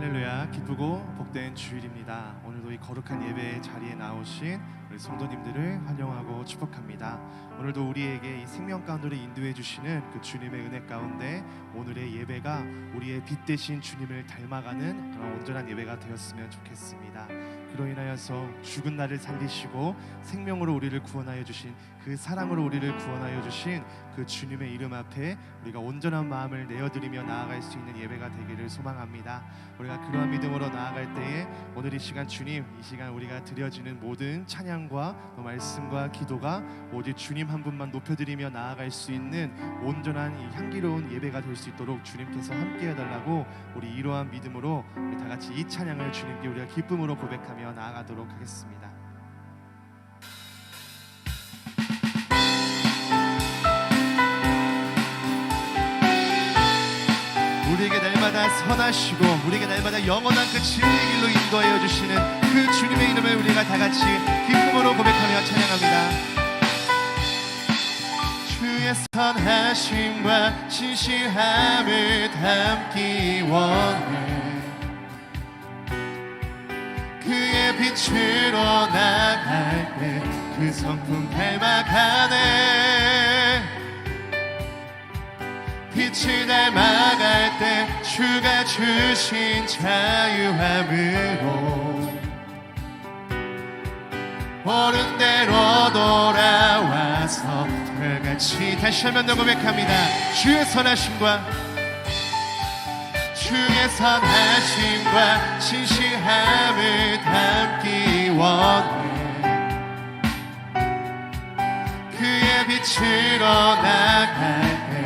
할렐루야, 기쁘고 복된 주일입니다. 오늘도 이 거룩한 예배 자리에 나오신 우리 성도님들을 환영하고 축복합니다. 오늘도 우리에게 이 생명 가운데를 인도해 주시는 그 주님의 은혜 가운데 오늘의 예배가 우리의 빛 되신 주님을 닮아가는 그런 온전한 예배가 되었으면 좋겠습니다. 그로 인하여서 죽은 나를 살리시고 생명으로 우리를 구원하여 주신 그 사랑으로 우리를 구원하여 주신 그 주님의 이름 앞에 우리가 온전한 마음을 내어드리며 나아갈 수 있는 예배가 되기를 소망합니다. 우리가 그러한 믿음으로 나아갈 때에 오늘 이 시간 주님, 이 시간 우리가 드려지는 모든 찬양과 말씀과 기도가 오직 주님 한 분만 높여드리며 나아갈 수 있는 온전한 이 향기로운 예배가 될 수 있도록 주님께서 함께 해달라고 우리 이러한 믿음으로 우리 다 같이 이 찬양을 주님께 우리가 기쁨으로 고백하며 나아가도록 하겠습니다. 우리에게 날마다 선하시고 우리에게 날마다 영원한 그 진리의 길로 인도하여 주시는 그 주님의 이름을 우리가 다 같이 기쁨으로 고백하며 찬양합니다. 주의 선하심과 진실함을 담기 원해 그의 빛으로 나갈 때 그 성품 닮아가네 빛을 닮아갈 때 주가 주신 자유함으로 옳은 대로 돌아와서 별같이 다시 한번 더 고백합니다. 주의 선하심과 진실함을 담기 원해 그의 빛으로 나갈 때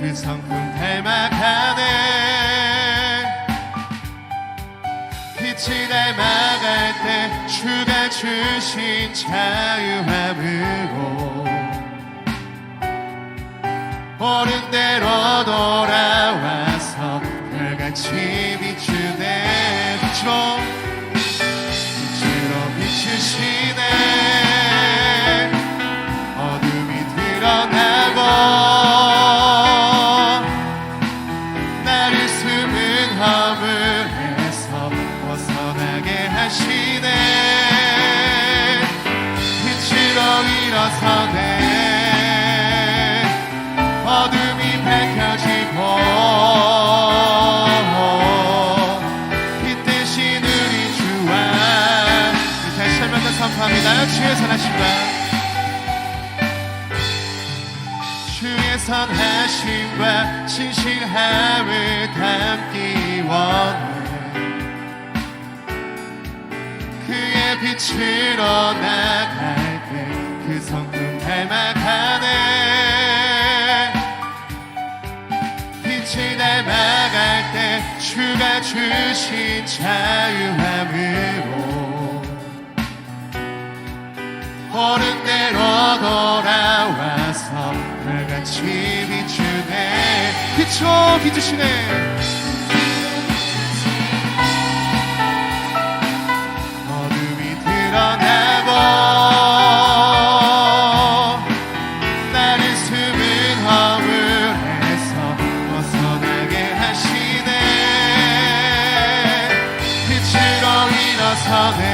그 성품 닮아가네 빛이 닮아갈 때 주가 주신 자유함으로 옳은 대로 돌아와서 별같이 비추네 빛으로 비추시네 어둠이 드러나고 허물에서 벗어나게 하시네 빛으로 일어서네 어둠이 밝혀지고 빛 대신 우리 주와 다시 한번 더 선포합니다. 주의 선하심과 선하심과 진실함을 담기 원해 그의 빛으로 나갈 때 그 성품 닮아가네 빛을 닮아갈 때 주가 주신 자유함으로 옳은 대로 돌아와서 별같이 비추네 빛으로 비추시네 어둠이 드러나고 나를 숨은 허물에서 벗어나게 하시네 빛으로 일어서네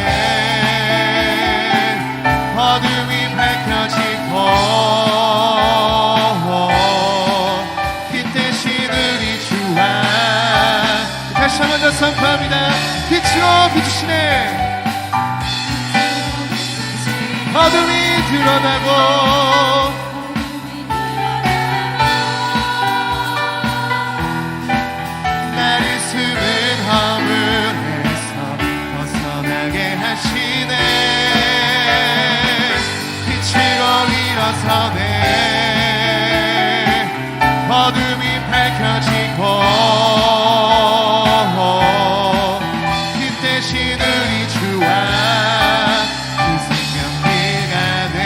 어둠이 밝혀지고 빛 대신 우리 주와 다시 한 번 더 선포합니다. 빛으로 비추시네 어둠이 드러나고 나를 숨은 허물에서 벗어나게 하시네 일어서네 어둠이 밝혀지고 빛 대신 우리 주와 그 생명길 가네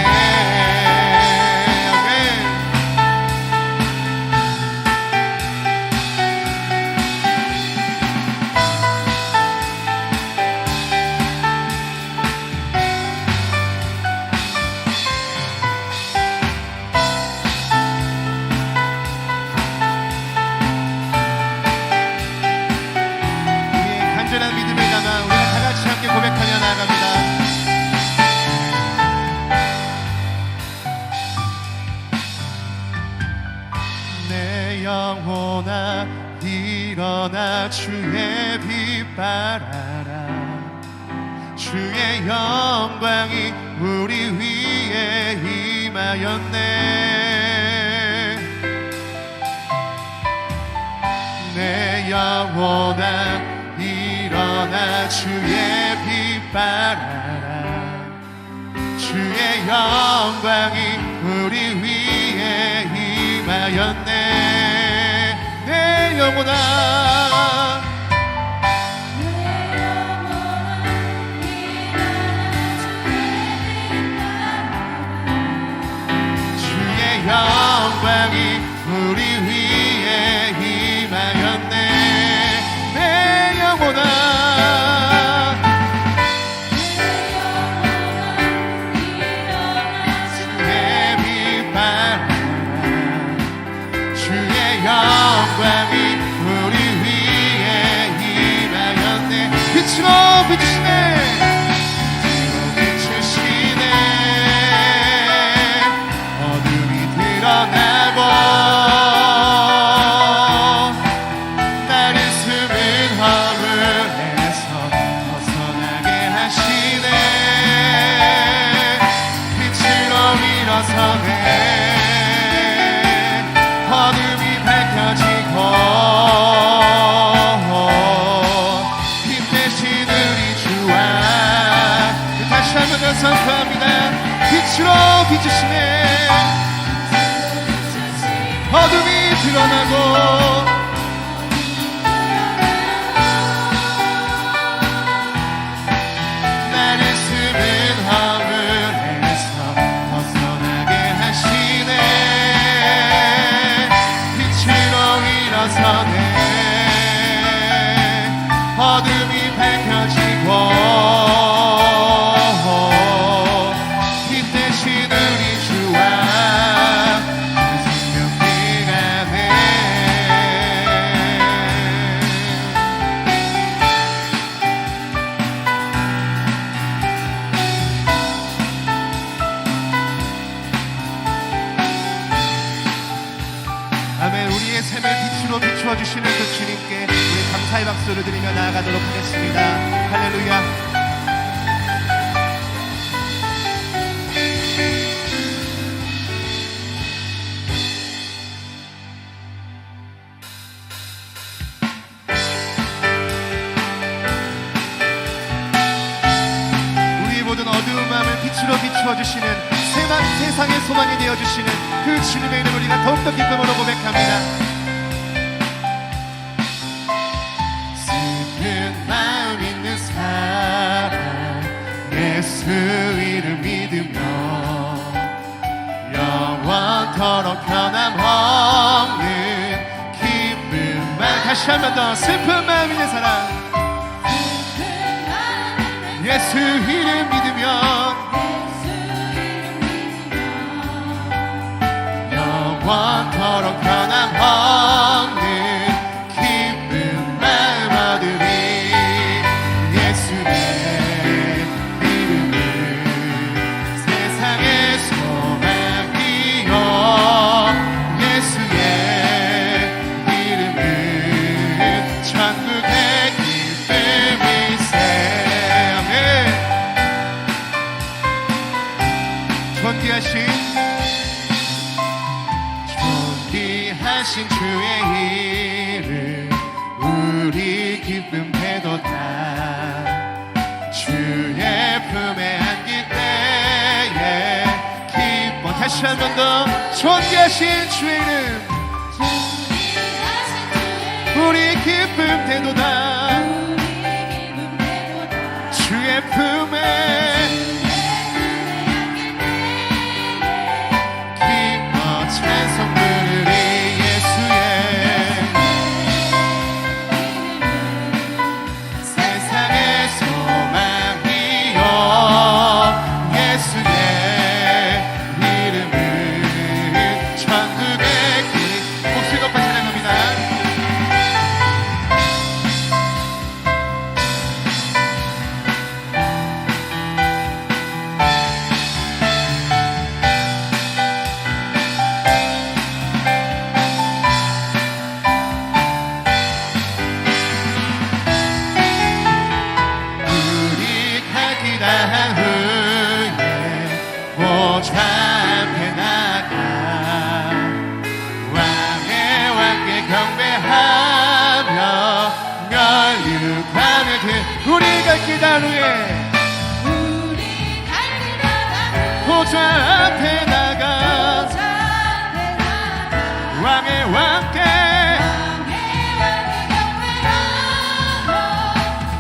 영혼아 일어나 주의 빛 발하라. 주의 영광이 우리 위에 임하였네. 내 영혼아 일어나 주의 빛 발하라. 주의 영광이 우리 위에 임하였네. 내 영혼아 영광이 우리 위에 임하였네. 내 영혼아 주의 빛 발하라. 주의 영광이 우리 위에 임하였네. 빛으로 비추시네. 나를 숨은 허물에서 벗어나게 하시네. 빛으로 일어서네. 어둠이 밝혀지고 빛 대신 우리 주와 다시 한번 더 선포합니다. 빛으로 비추시네. 어둠이 드러나고 나를 숨은 허물에서 벗어나게 하시네. 빛으로 일어서네. 어둠이 밝혀지고 빛 대신 우리 주와 우리의 삶을 빛으로 비추어주시는 그 주님께 우리 감사의 박수를 드리며 나아가도록 하겠습니다. 할렐루야. 우리 모든 어두운 마음을 빛으로 비추어주시는 세상의 소망이 되어주시는 그 주님의 이름 우리가 더욱더 기쁨으로 고백합니다. 슬픈 마음 있는 사람 예수 이름 믿으며 영원토록 변함없는 기쁨만. 다시 한 번 더. 슬픈 마음 있는 사람 예수 이름 믿으며 영원토록 변함없는 기쁜 마음 얻으리. 예수의 이름은 세상의 소망이요. 예수의 이름은 천국의 기쁨이세. 아멘. 존귀하신 주의 이름 우리 기쁨 되도다. 주의 품에 안길 때에 기뻐. 다시 한 번 더. 존귀하신 주의 이름 우리 기쁨 되도다. 주의 품에 찬송 부르리. 예수의 세상의 소망이요. 예수의 이름은 천국의 길. 목소리 높아 찬양합니다. 할렐루야. 보좌 앞에 나가 왕의 왕께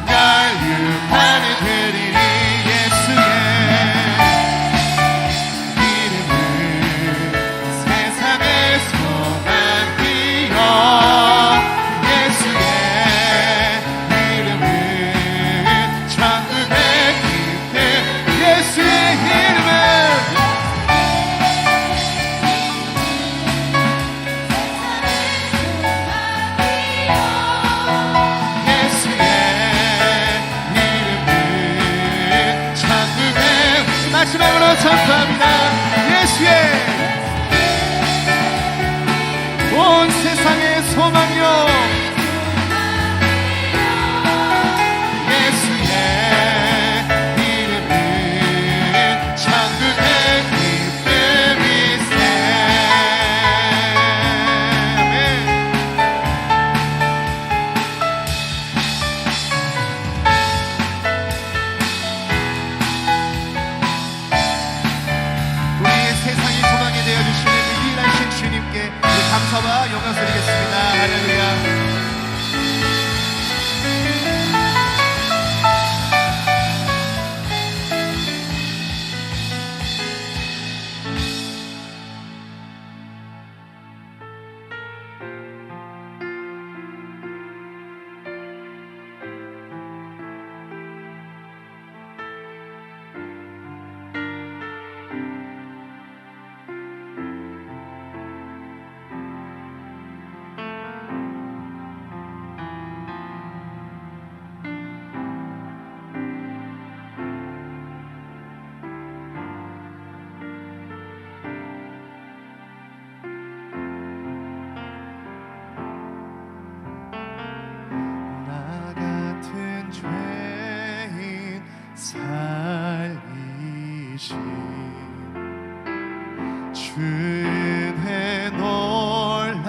갈급하는 그들이 예수의 이름을 세상의 소망이여 예수의 이름은 천국의 기쁨 예수의 이름은 마지막으로 전파합니다. 예수의 온 세상의 소망이요 예수의 이름은 천국의 기쁨이세. 세상의 소망이 되어주시는 유일하신 주님께 감사와 영광 드리겠습니다. 할렐루야. 살리신 주의 놀라와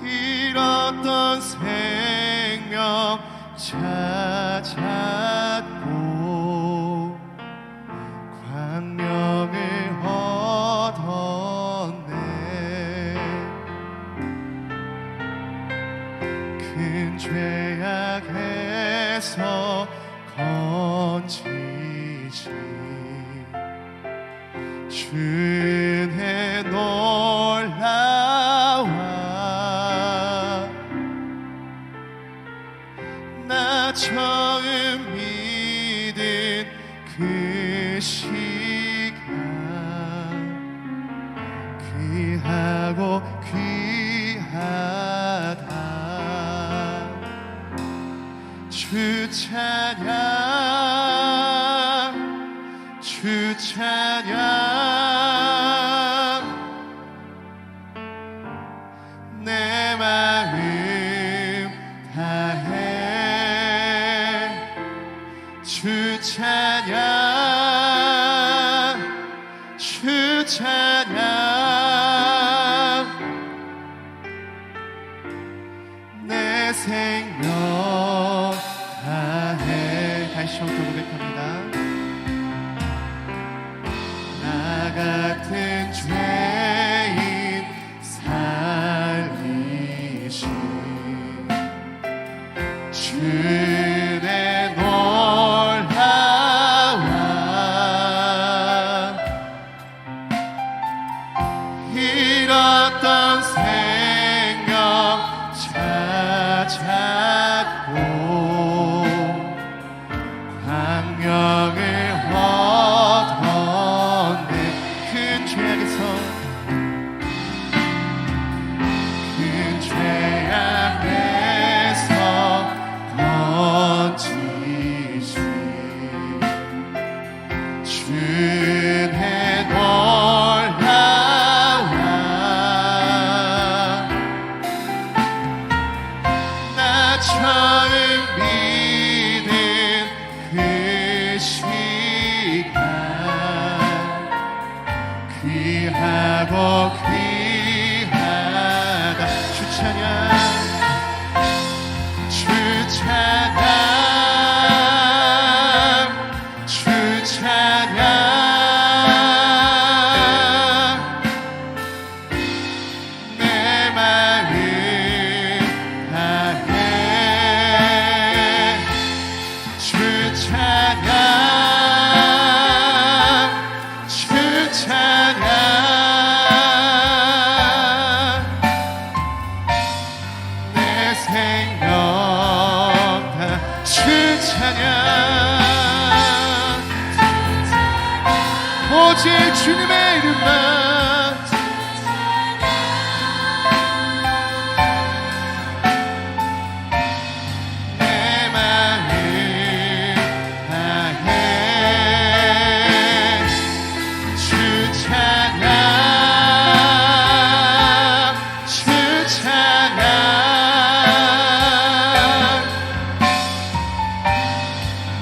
잃었던 생명 찾았고 광명을 얻었네. 큰 죄악에서 건지신 주의 놀라와 나 처음 믿은 그 시간 귀하고 귀하다. 주 찬양 주 찬양 내 마음 다해 주 찬양 주 찬양 내 생명 다해. 다시 한번 고백합니다. 나 같은 죄인 살리신 주의 놀라와 잃었던 생명 찾았고 광명을 얻었네. 큰 죄악에서 큰 죄악에서 건지신 주의 놀라와 나 처음 믿은 그 시간 귀하고 귀하다. 주 찬양 내 마음 다해 주 찬양 주 찬양 내 생명 다 주 찬양 오직 주님의 이름만 내 마음 다해 주 찬양 주 찬양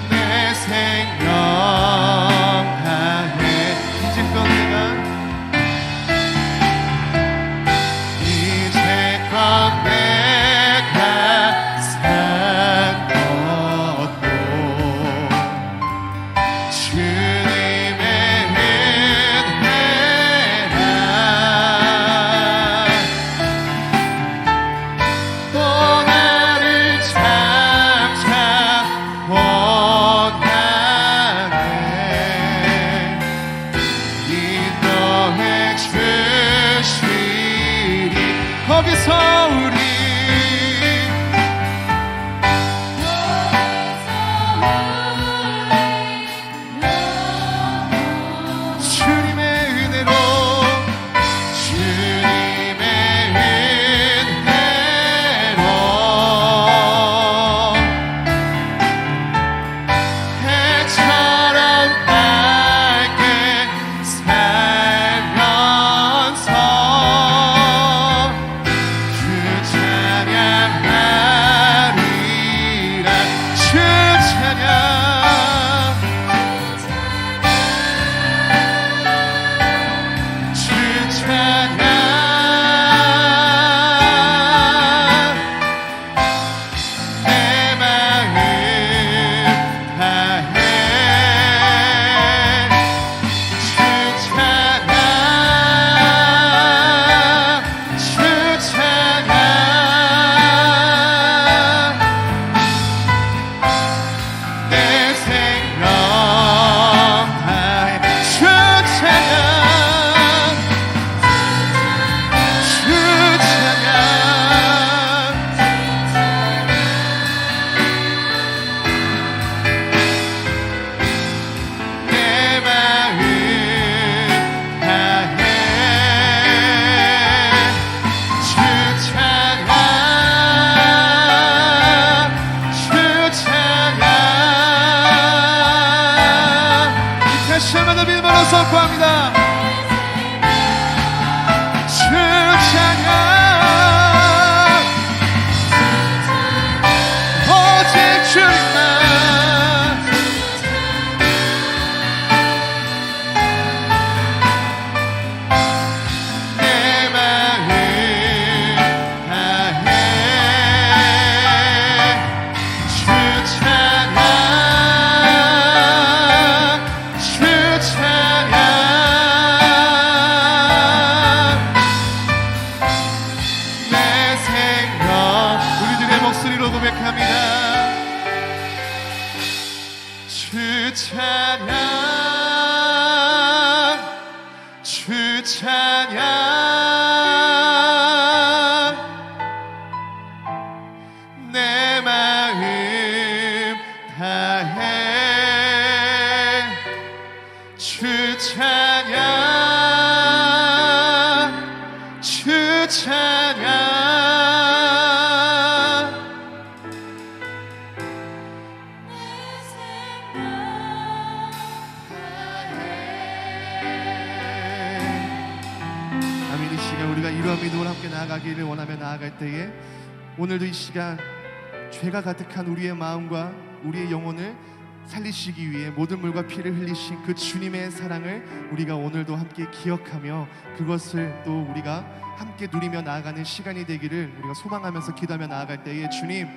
내 생명 다해 이제껏 내가 산 것도 주님의 은혜라 또 나를 찾아 원하네 인도해 주시리 거기서 우리 주님의 은혜로 주님의 은혜로 해처럼 밝게 살면서 주 찬양하리라 주 찬양 주 찬양 내 마음 다해 주 찬양 주 찬양 내 생명 다해 주 찬양 주 찬양 내 마음 다해 주 찬양 주 찬양 다시 한번 더 빌면서 선포합니다 주 찬양 오직 주님만 내 마음 다해 주 찬양 주 찬양 내 생명 우리들의 목소리로 고백합니다 주 찬양 주 찬양 내 마음 다해 주 찬양 주 찬양 아멘. 이 시간 우리가 이러한 믿음으로 함께 나아가기를 원하며 나아갈 때에 오늘도 이 시간 죄가 가득한 우리의 마음과 우리의 영혼을 살리시기 위해 모든 물과 피를 흘리신 그 주님의 사랑을 우리가 오늘도 함께 기억하며 그것을 또 우리가 함께 누리며 나아가는 시간이 되기를 우리가 소망하면서 기도하며 나아갈 때에 주님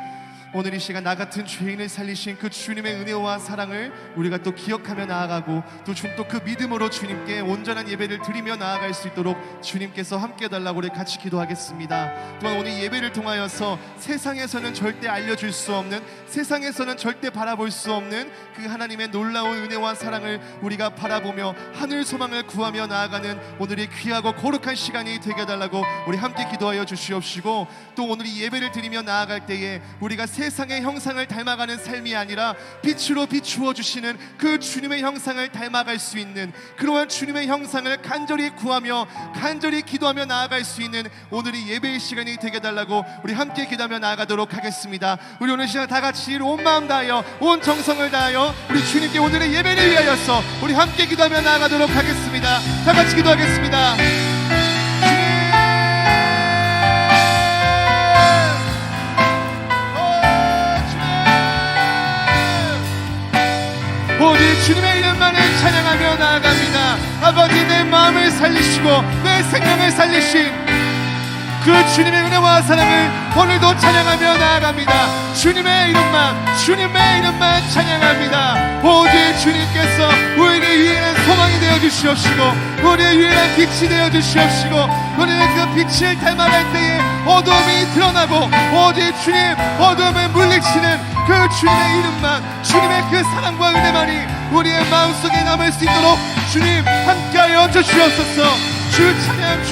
오늘 이 시간 나 같은 죄인을 살리신 그 주님의 은혜와 사랑을 우리가 또 기억하며 나아가고 또 그 믿음으로 주님께 온전한 예배를 드리며 나아갈 수 있도록 주님께서 함께 해달라고 우리 같이 기도하겠습니다. 또한 오늘 예배를 통하여서 세상에서는 절대 알려줄 수 없는, 세상에서는 절대 바라볼 수 없는 그 하나님의 놀라운 은혜와 사랑을 우리가 바라보며 하늘 소망을 구하며 나아가는 오늘의 귀하고 거룩한 시간이 되게 해달라고 우리 함께 기도하여 주시옵시고, 또 오늘 이 예배를 드리며 나아갈 때에 우리가 세상의 형상을 닮아가는 삶이 아니라 빛으로 비추어 주시는 그 주님의 형상을 닮아갈 수 있는 그러한 주님의 형상을 간절히 구하며 간절히 기도하며 나아갈 수 있는 오늘이 예배의 시간이 되게 해달라고 우리 함께 기도하며 나아가도록 하겠습니다. 우리 오늘 시간 다 같이 온 마음 다하여 온 정성을 다하여 우리 주님께 오늘의 예배를 위하여서 우리 함께 기도하며 나아가도록 하겠습니다. 다 같이 기도하겠습니다. 오직 주님의 이름만을 찬양하며 나아갑니다. 아버지, 내 마음을 살리시고 내 생명을 살리신 그 주님의 은혜와 사랑을 오늘도 찬양하며 나아갑니다. 주님의 이름만 찬양합니다. 오직 주님께서 우리의 유일한 소망이 되어 주시옵시고 우리의 유일한 빛이 되어 주시옵시고, 우리는 그 빛을 닮아갈 때에 어두움이 드러나고 오직 주님 어두움을 물리치는 그 주님의 이름만, 주님의 그 사랑과 은혜만이 우리의 마음속에 남을 수 있도록 주님 함께하여 주시옵소서. 주 찬양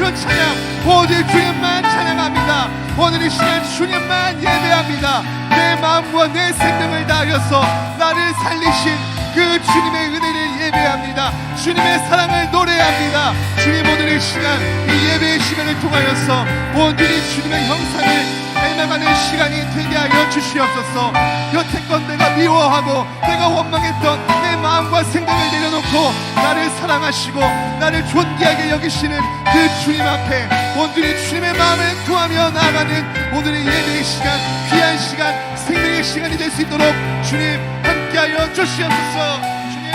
오직 주님만 찬양합니다. 오늘 이 시간 주님만 예배합니다. 내 마음과 내 생명을 다하여서 나를 살리신 그 주님의 은혜를 예배합니다. 주님의 사랑을 노래합니다. 주님, 오늘 이 시간 이 예배의 시간을 통하여서 온전히 주님의 형상을 닮아가는 시간이 되게 하여 주시옵소서. 여태껏 내가 미워하고 내가 원망했던 내 마음과 생각을 내려놓고 나를 사랑하시고 나를 존귀하게 여기시는 그 주님 앞에 온전히 주님의 마음을 구하며 나아가는 오늘의 예배의 시간, 귀한 시간, 생명의 시간이 될 수 있도록 주님 함께하여 주시옵소서. 주님,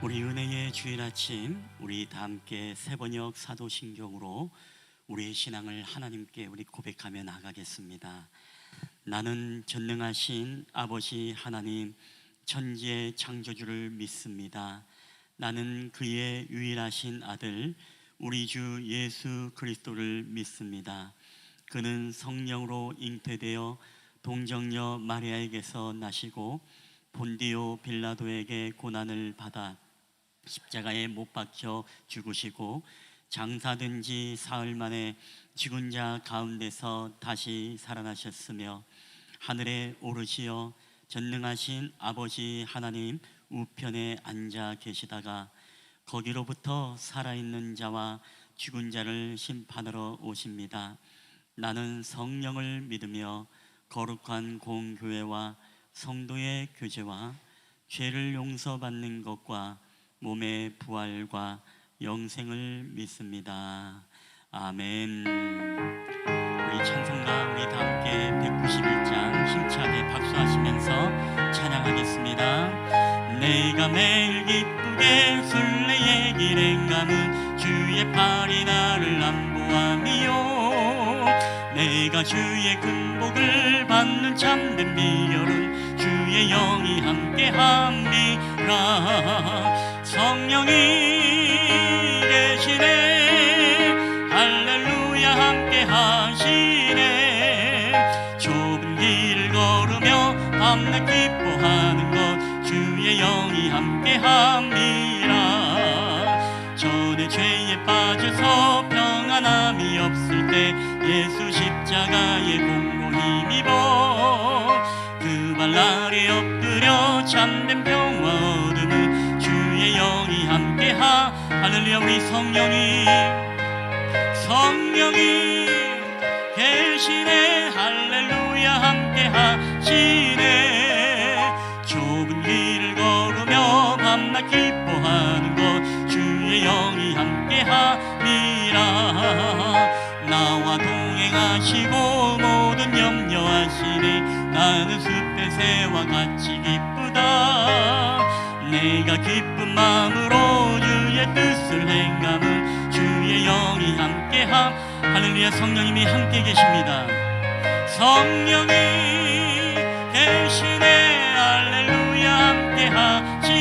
우리 은혜의 주일 아침, 우리 다 함께 새번역 사도신경으로 우리의 신앙을 하나님께 우리 고백하며 나가겠습니다. 나는 전능하신 아버지 하나님, 천지의 창조주를 믿습니다. 나는 그의 유일하신 아들 우리 주 예수 그리스도를 믿습니다. 그는 성령으로 잉태되어 동정녀 마리아에게서 나시고 본디오 빌라도에게 고난을 받아 십자가에 못 박혀 죽으시고 장사된 지 사흘 만에 죽은 자 가운데서 다시 살아나셨으며 하늘에 오르시어 전능하신 아버지 하나님 우편에 앉아 계시다가 거기로부터 살아있는 자와 죽은 자를 심판하러 오십니다. 나는 성령을 믿으며 거룩한 공교회와 성도의 교제와 죄를 용서받는 것과 몸의 부활과 영생을 믿습니다. 아멘. 우리 찬송가 우리 다 함께 191장 힘차게 박수하시면서 찬양하겠습니다. 내가 매일 기쁘게 순례의 길에 가는 주의 팔이 나를 안보함이요, 내가 주의 근복을 받는 참된 비결은 주의 영이 함께함이라. 성령이 계시네, 할렐루야 함께하시네. 좁은 길을 걸으며 밤낮 기뻐하는 것 주의 영이 함께함이라. 전에 죄에 빠져서 평안함이 없을 때 예수 십자가의 공로 힘입어 발 아래 엎드려 참된 평화 얻음은 주의 영이 함께하. 할렐루야. 우리 성령이 계시네. 할렐루야. 함께하시네. 좁은 길을 걸으며 밤낮 기뻐하는 것 주의 영이 함께함이라. 나와 동행하시고 모든 염려하시니 나는 숲의 새와 같이 기쁘다. 내가 기쁜 마음으로 주의 뜻을 행함은 주의 영이 함께함. 할렐루야. 성령님이 함께 계십니다. 성령이 계시네. 할렐루야. 함께하시네.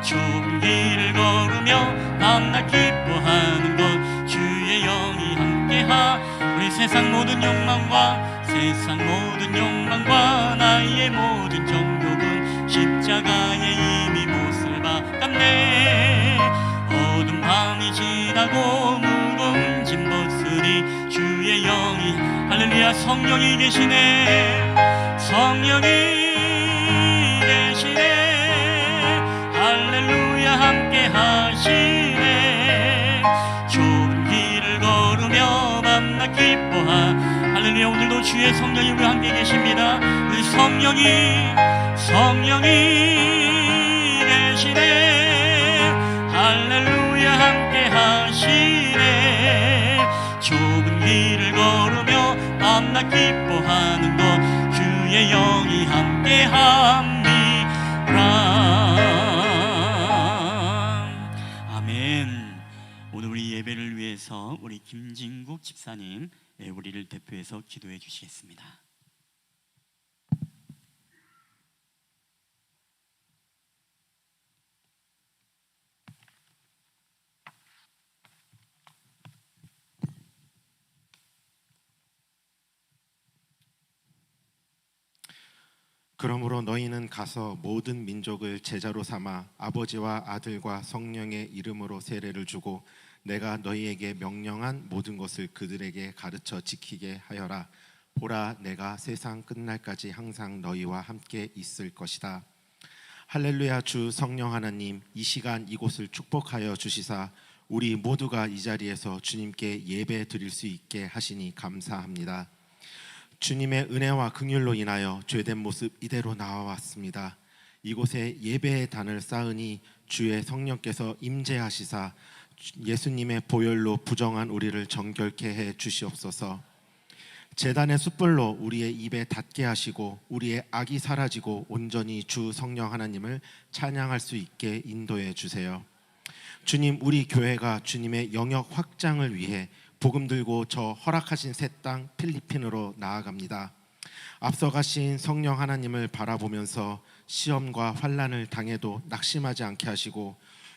좁은 길을 걸으며 밤낮 기뻐하는 것 주의 영이 함께하. 우리 세상 모든 욕망과 나의 모든 정욕은 십자가에 이미 못을 박았네. 어두운 밤이 지나고 무거운 짐 벗으리 주의 영이. 할렐루야. 성령이 계시네. 성령이 계시네. 할렐루야. 함께 하시네. 좁은 길을 걸으며 밤낮 기뻐하. 할렐루야. 오늘도 주의 성령이 우리와 함께 계십니다. 우리 성령이 계시네. 할렐루야. 함께 하시네. 좁은 길을 걸으며 밤낮 기뻐하는 것 주의 영이 함께함이라. 아멘. 오늘 우리 예배를 위해서 우리 김진국 집사님 우리를 대표해서 기도해 주시겠습니다. 그러므로 너희는 가서 모든 민족을 제자로 삼아 아버지와 아들과 성령의 이름으로 세례를 주고 내가 너희에게 명령한 모든 것을 그들에게 가르쳐 지키게 하여라. 보라, 내가 세상 끝날까지 항상 너희와 함께 있을 것이다. 할렐루야. 주 성령 하나님, 이 시간 이곳을 축복하여 주시사 우리 모두가 이 자리에서 주님께 예배 드릴 수 있게 하시니 감사합니다. 주님의 은혜와 긍휼로 인하여 죄된 모습 이대로 나와왔습니다. 이곳에 예배의 단을 쌓으니 주의 성령께서 임재하시사 예수님의 보혈로 부정한 우리를 정결케 해 주시옵소서. 제단의 숯불로 우리의 입에 닿게 하시고 우리의 악이 사라지고 온전히 주 성령 하나님을 찬양할 수 있게 인도해 주세요. 주님, 우리 교회가 주님의 영역 확장을 위해 복음 들고 저 허락하신 새 땅 필리핀으로 나아갑니다. 앞서가신 성령 하나님을 바라보면서 시험과 환난을 당해도 낙심하지 않게 하시고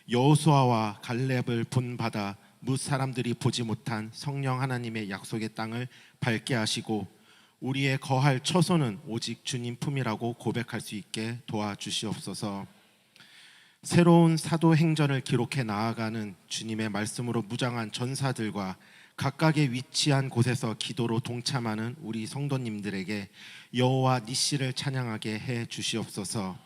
여호수아와 갈렙을 본받아 뭇 사람들이 보지 못한 성령 하나님의 약속의 땅을 밟게 하시고 우리의 거할 처소는 오직 주님 품이라고 고백할 수 있게 도와주시옵소서. 새로운 사도행전을 기록해 나아가는 주님의 말씀으로 무장한 전사들과 각각의 위치한 곳에서 기도로 동참하는 우리 성도님들에게 여호와 니시를 찬양하게 해 주시옵소서.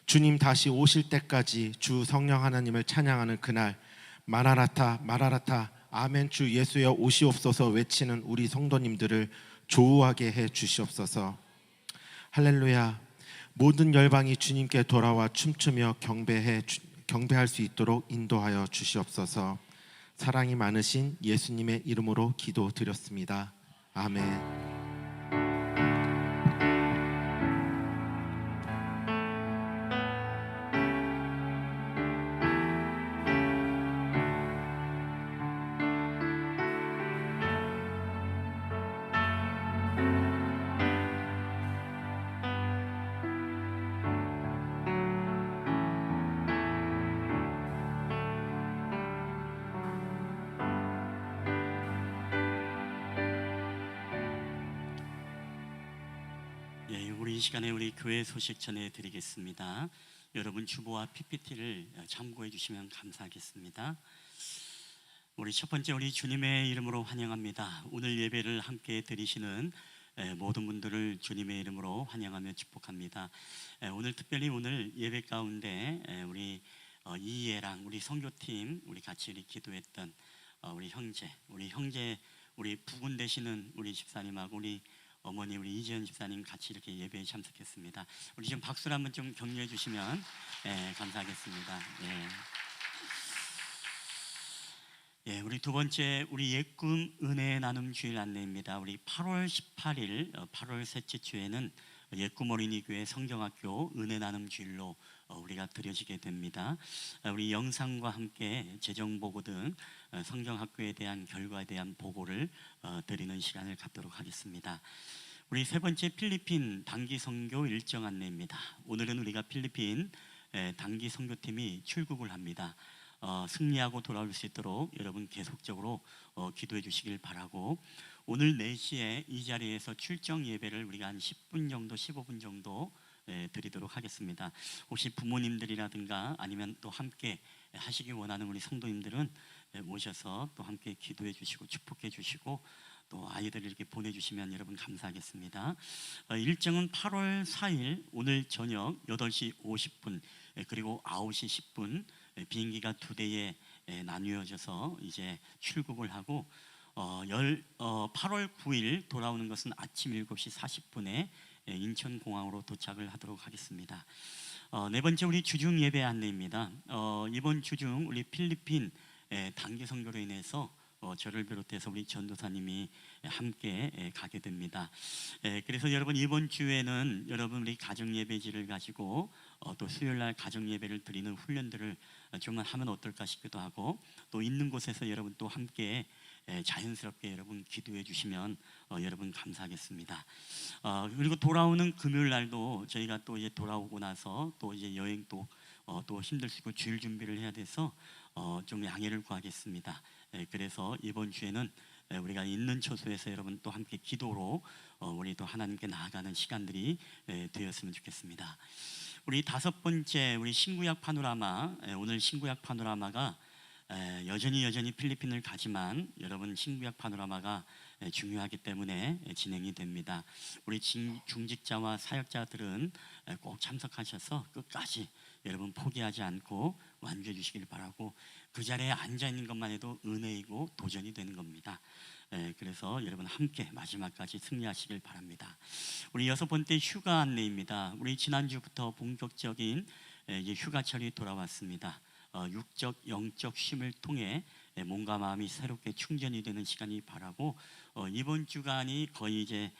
주님 다시 오실 때까지 주 성령 하나님을 찬양하는 그날, 마라나타 마라나타 아멘 주 예수여 오시옵소서 외치는 우리 성도님들을 조우하게 해 주시옵소서. 할렐루야. 모든 열방이 주님께 돌아와 춤추며 경배할 수 있도록 인도하여 주시옵소서. 사랑이 많으신 예수님의 이름으로 기도드렸습니다. 아멘. 우리 이 시간에 우리 교회 소식 전해드리겠습니다. 여러분 주보와 PPT를 참고해 주시면 감사하겠습니다. 우리 첫 번째, 우리 주님의 이름으로 환영합니다. 오늘 예배를 함께 드리시는 모든 분들을 주님의 이름으로 환영하며 축복합니다. 오늘 특별히 오늘 예배 가운데 우리 이예랑 우리 선교팀 우리 같이 우리 기도했던 우리 형제 우리 부군 되시는 우리 집사님하고 우리 어머니 우리 이지연 집사님 같이 이렇게 예배에 참석했습니다. 우리 좀 박수를 한번 좀 격려해 주시면 감사하겠습니다. 우리 두 번째 우리 옛꿈 은혜 나눔 주일 안내입니다. 우리 8월 18일 8월 셋째 주에는 옛꿈 어린이교회 성경학교 은혜 나눔 주일로 우리가 드려지게 됩니다. 우리 영상과 함께 재정 보고 등 성경학교에 대한 결과에 대한 보고를 드리는 시간을 갖도록 하겠습니다. 우리 세 번째 필리핀 단기 선교 일정 안내입니다. 오늘은 우리가 필리핀 단기 선교팀이 출국을 합니다. 승리하고 돌아올 수 있도록 여러분 계속적으로 기도해 주시길 바라고, 오늘 4시에 이 자리에서 출정 예배를 우리가 한 10분 정도 15분 정도 드리도록 하겠습니다. 혹시 부모님들이라든가 아니면 또 함께 하시기 원하는 우리 성도님들은 모셔서 또 함께 기도해 주시고 축복해 주시고 또 아이들을 이렇게 보내주시면 여러분 감사하겠습니다. 일정은 8월 4일 오늘 저녁 8시 50분 그리고 9시 10분 비행기가 2대에 나뉘어져서 이제 출국을 하고 8월 9일 돌아오는 것은 아침 7시 40분에 인천공항으로 도착을 하도록 하겠습니다. 네 번째 우리 주중 예배 안내입니다. 이번 주중 우리 필리핀 단기 선교로 인해서 저를 비롯해서 우리 전도사님이 함께 가게 됩니다. 그래서 여러분 이번 주에는 여러분 우리 가정 예배지를 가지고 또 수요일 날 가정 예배를 드리는 훈련들을 좀 하면 어떨까 싶기도 하고, 또 있는 곳에서 여러분 또 함께 자연스럽게 여러분 기도해 주시면 여러분 감사하겠습니다. 그리고 돌아오는 금요일 날도 저희가 또 이제 돌아오고 나서 또 이제 여행 또 힘들 수 있고 주일 준비를 해야 돼서 좀 양해를 구하겠습니다. 그래서 이번 주에는 우리가 있는 처소에서 여러분 또 함께 기도로 우리 또 하나님께 나아가는 시간들이 되었으면 좋겠습니다. 우리 5번째 우리 신구약 파노라마, 오늘 신구약 파노라마가 여전히 필리핀을 가지만 여러분 신구약 파노라마가 중요하기 때문에 진행이 됩니다. 우리 중직자와 사역자들은 꼭 참석하셔서 끝까지 여러분 포기하지 않고 완주해 주시길 바라고, 그 자리에 앉아 있는 것만 해도 은혜이고 도전이 되는 겁니다. 그래서 여러분 함께 마지막까지 승리하시길 바랍니다. 우리 6번째 휴가 안내입니다. 우리 지난주부터 본격적인 이제 휴가철이 돌아왔습니다. 육적 영적 쉼을 통해 몸과 마음이 새롭게 충전이 되는 시간이 바라고, 이번 주간이 거의 이제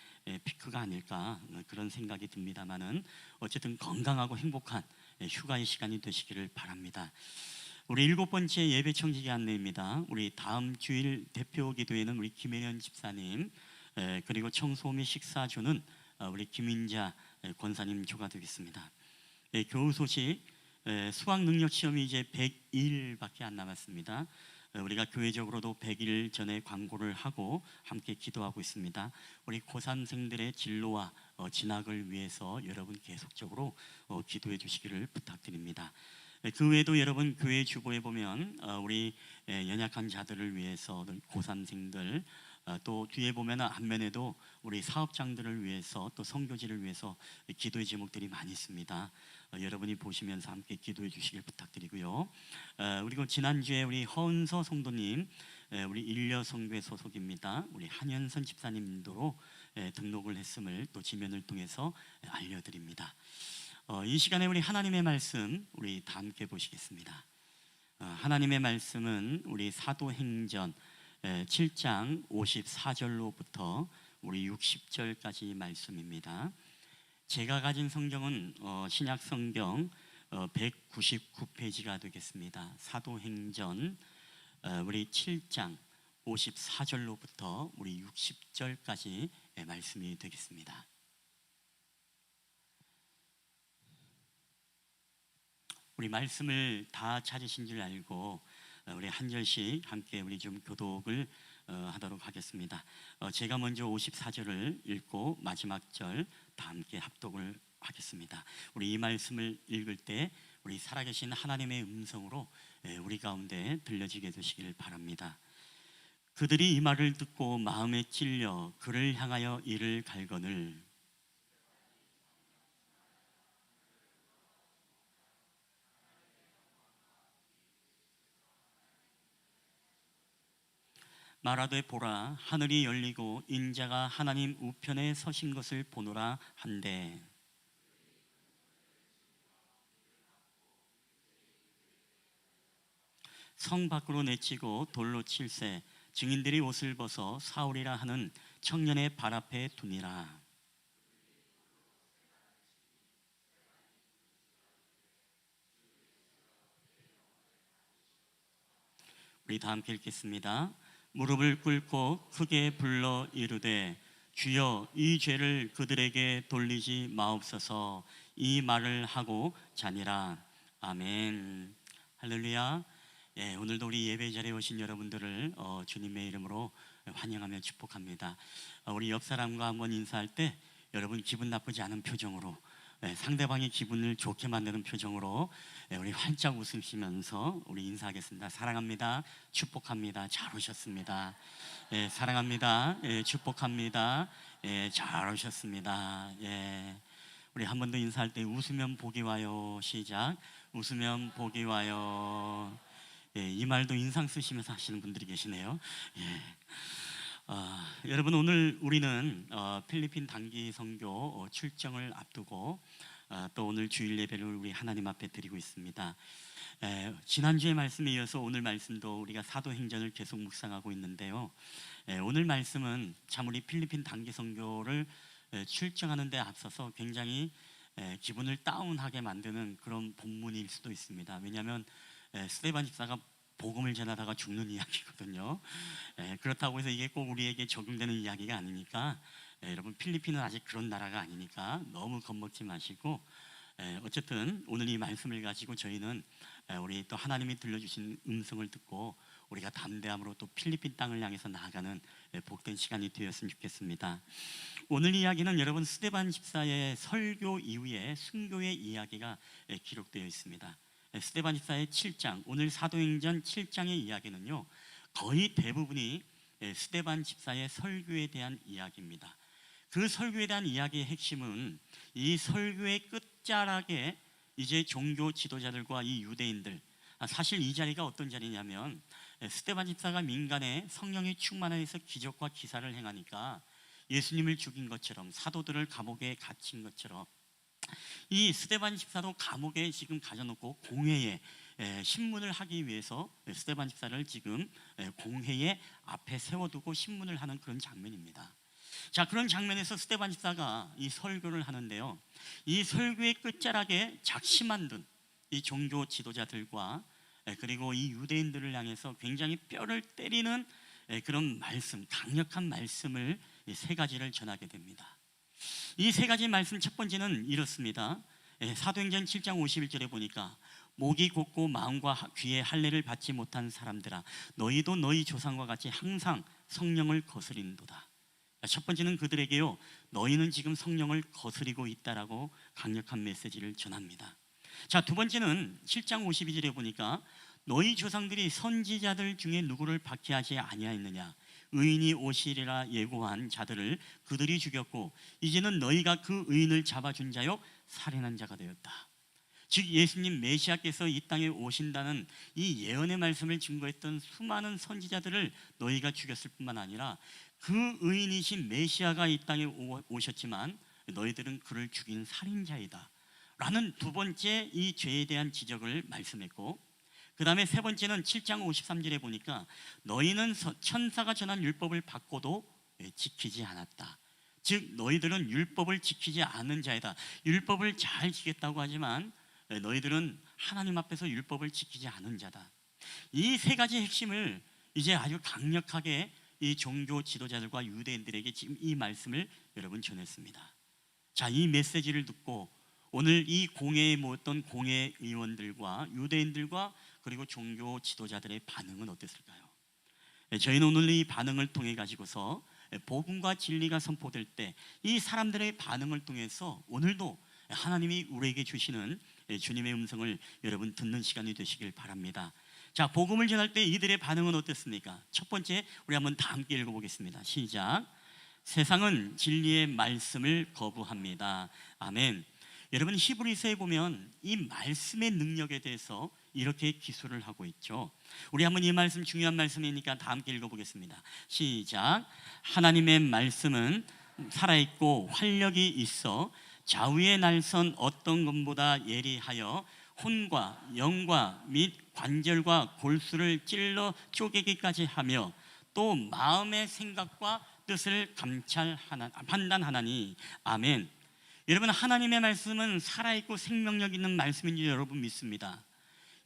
피크가 아닐까 그런 생각이 듭니다만은 어쨌든 건강하고 행복한 휴가의 시간이 되시기를 바랍니다. 우리 7번째 예배 청지기 안내입니다. 우리 다음 주일 대표 기도회는 우리 김혜련 집사님, 그리고 청소 및 식사주는 우리 김인자 권사님 조가 되겠습니다. 교우 소식, 수학 능력 시험이 이제 100일밖에 안 남았습니다. 우리가 교회적으로도 100일 전에 광고를 하고 함께 기도하고 있습니다. 우리 고3생들의 진로와 진학을 위해서 여러분 계속적으로 기도해 주시기를 부탁드립니다. 그 외에도 여러분 교회 주보에 보면 우리 연약한 자들을 위해서 고3생들, 또 뒤에 보면 앞면에도 우리 사업장들을 위해서 또 선교지를 위해서 기도의 제목들이 많이 있습니다. 여러분이 보시면서 함께 기도해 주시길 부탁드리고요. 그리고 지난주에 우리 허은서 성도님, 우리 일려 선교회 소속입니다. 우리 한현선 집사님 인도로 등록을 했음을 또 지면을 통해서 알려드립니다. 이 시간에 우리 하나님의 말씀 우리 다 함께 보시겠습니다. 하나님의 말씀은 우리 사도행전 7장 54절로부터 우리 60절까지 말씀입니다. 제가 가진 성경은 신약 성경 199페이지가 되겠습니다. 사도행전 우리 7장 54절로부터 우리 60절까지 말씀이 되겠습니다. 우리 말씀을 다 찾으신 줄 알고 우리 한 절씩 함께 우리 좀 교독을 하도록 하겠습니다. 제가 먼저 54절을 읽고 마지막 절 다 함께 합독을 하겠습니다. 우리 이 말씀을 읽을 때 우리 살아계신 하나님의 음성으로 우리 가운데 들려지게 되시길 바랍니다. 그들이 이 말을 듣고 마음에 찔려 그를 향하여 이를 갈거늘 말하되 보라 하늘이 열리고 인자가 하나님 우편에 서신 것을 보노라 한데 성 밖으로 내치고 돌로 칠세 증인들이 옷을 벗어 사울이라 하는 청년의 발 앞에 두니라. 우리 다 함께 읽겠습니다. 무릎을 꿇고 크게 불러 이르되 주여 이 죄를 그들에게 돌리지 마옵소서. 이 말을 하고 자니라. 아멘. 할렐루야. 예, 오늘도 우리 예배 자리에 오신 여러분들을 주님의 이름으로 환영하며 축복합니다. 우리 옆 사람과 한번 인사할 때 여러분 기분 나쁘지 않은 표정으로, 상대방의 기분을 좋게 만드는 표정으로 우리 활짝 웃으시면서 우리 인사하겠습니다. 사랑합니다. 축복합니다. 잘 오셨습니다. 사랑합니다. 축복합니다. 잘 오셨습니다. 우리 한 번 더 인사할 때 웃으면 복이 와요. 시작. 웃으면 복이 와요. 이 말도 인상 쓰시면서 하시는 분들이 계시네요. 여러분 오늘 우리는 필리핀 단기 선교 출정을 앞두고 또 오늘 주일 예배를 우리 하나님 앞에 드리고 있습니다. 지난주의 말씀에 이어서 오늘 말씀도 우리가 사도행전을 계속 묵상하고 있는데요. 오늘 말씀은 참 우리 필리핀 단기 선교를 출정하는 데 앞서서 굉장히 기분을 다운하게 만드는 그런 본문일 수도 있습니다. 왜냐하면 스데반 집사가 복음을 전하다가 죽는 이야기거든요. 그렇다고 해서 이게 꼭 우리에게 적용되는 이야기가 아니니까 여러분 필리핀은 아직 그런 나라가 아니니까 너무 겁먹지 마시고 어쨌든 오늘 이 말씀을 가지고 저희는 우리 또 하나님이 들려주신 음성을 듣고 우리가 담대함으로 또 필리핀 땅을 향해서 나아가는 복된 시간이 되었으면 좋겠습니다. 오늘 이야기는 여러분 스데반 집사의 설교 이후에 순교의 이야기가 기록되어 있습니다. 스데반 집사의 7장, 오늘 사도행전 7장의 이야기는요 거의 대부분이 스데반 집사의 설교에 대한 이야기입니다. 그 설교에 대한 이야기의 핵심은 이 설교의 끝자락에 이제 종교 지도자들과 이 유대인들, 사실 이 자리가 어떤 자리냐면 스데반 집사가 민간에 성령이 충만해서 기적과 기사를 행하니까 예수님을 죽인 것처럼 사도들을 감옥에 갇힌 것처럼 이 스데반 집사도 감옥에 지금 가져놓고 공회에 신문을 하기 위해서 스데반 집사를 지금 공회의 앞에 세워두고 신문을 하는 그런 장면입니다. 자, 그런 장면에서 스데반 집사가 이 설교를 하는데요, 이 설교의 끝자락에 작심한 듯 이 종교 지도자들과 그리고 이 유대인들을 향해서 굉장히 뼈를 때리는 그런 말씀, 강력한 말씀을 세 가지를 전하게 됩니다. 이 세 가지 말씀, 첫 번째는 이렇습니다. 사도행전 7장 51절에 보니까 목이 곧고 마음과 귀에 할례를 받지 못한 사람들아 너희도 너희 조상과 같이 항상 성령을 거스린도다. 첫 번째는 그들에게요, 너희는 지금 성령을 거스리고 있다라고 강력한 메시지를 전합니다. 자, 두 번째는 7장 52절에 보니까 너희 조상들이 선지자들 중에 누구를 박해하지 아니하였느냐, 의인이 오시리라 예고한 자들을 그들이 죽였고 이제는 너희가 그 의인을 잡아준 자요 살인한 자가 되었다. 즉 예수님 메시아께서 이 땅에 오신다는 이 예언의 말씀을 증거했던 수많은 선지자들을 너희가 죽였을 뿐만 아니라 그 의인이신 메시아가 이 땅에 오셨지만 너희들은 그를 죽인 살인자이다 라는 두 번째 이 죄에 대한 지적을 말씀했고, 그 다음에 세 번째는 7장 53절에 보니까 너희는 천사가 전한 율법을 받고도 지키지 않았다. 즉 너희들은 율법을 지키지 않은 자이다. 율법을 잘 지켰다고 하지만 너희들은 하나님 앞에서 율법을 지키지 않은 자다. 이 세 가지 핵심을 이제 아주 강력하게 이 종교 지도자들과 유대인들에게 지금 이 말씀을 여러분 전했습니다. 자, 이 메시지를 듣고 오늘 이 공회에 모였던 공회 의원들과 유대인들과 그리고 종교 지도자들의 반응은 어땠을까요? 저희는 오늘 이 반응을 통해 가지고서 복음과 진리가 선포될 때 이 사람들의 반응을 통해서 오늘도 하나님이 우리에게 주시는 주님의 음성을 여러분 듣는 시간이 되시길 바랍니다. 자, 복음을 전할 때 이들의 반응은 어땠습니까? 첫 번째, 우리 한번 다 함께 읽어보겠습니다. 시작. 세상은 진리의 말씀을 거부합니다. 아멘. 여러분, 히브리서에 보면 이 말씀의 능력에 대해서 이렇게 기술을 하고 있죠. 우리 한번 이 말씀, 중요한 말씀이니까 다 함께 읽어보겠습니다. 시작. 하나님의 말씀은 살아있고 활력이 있어 좌우의 날선 어떤 것보다 예리하여 혼과 영과 및 관절과 골수를 찔러 쪼개기까지 하며 또 마음의 생각과 뜻을 판단하나니. 아멘. 여러분, 하나님의 말씀은 살아있고 생명력 있는 말씀인 줄 여러분 믿습니다.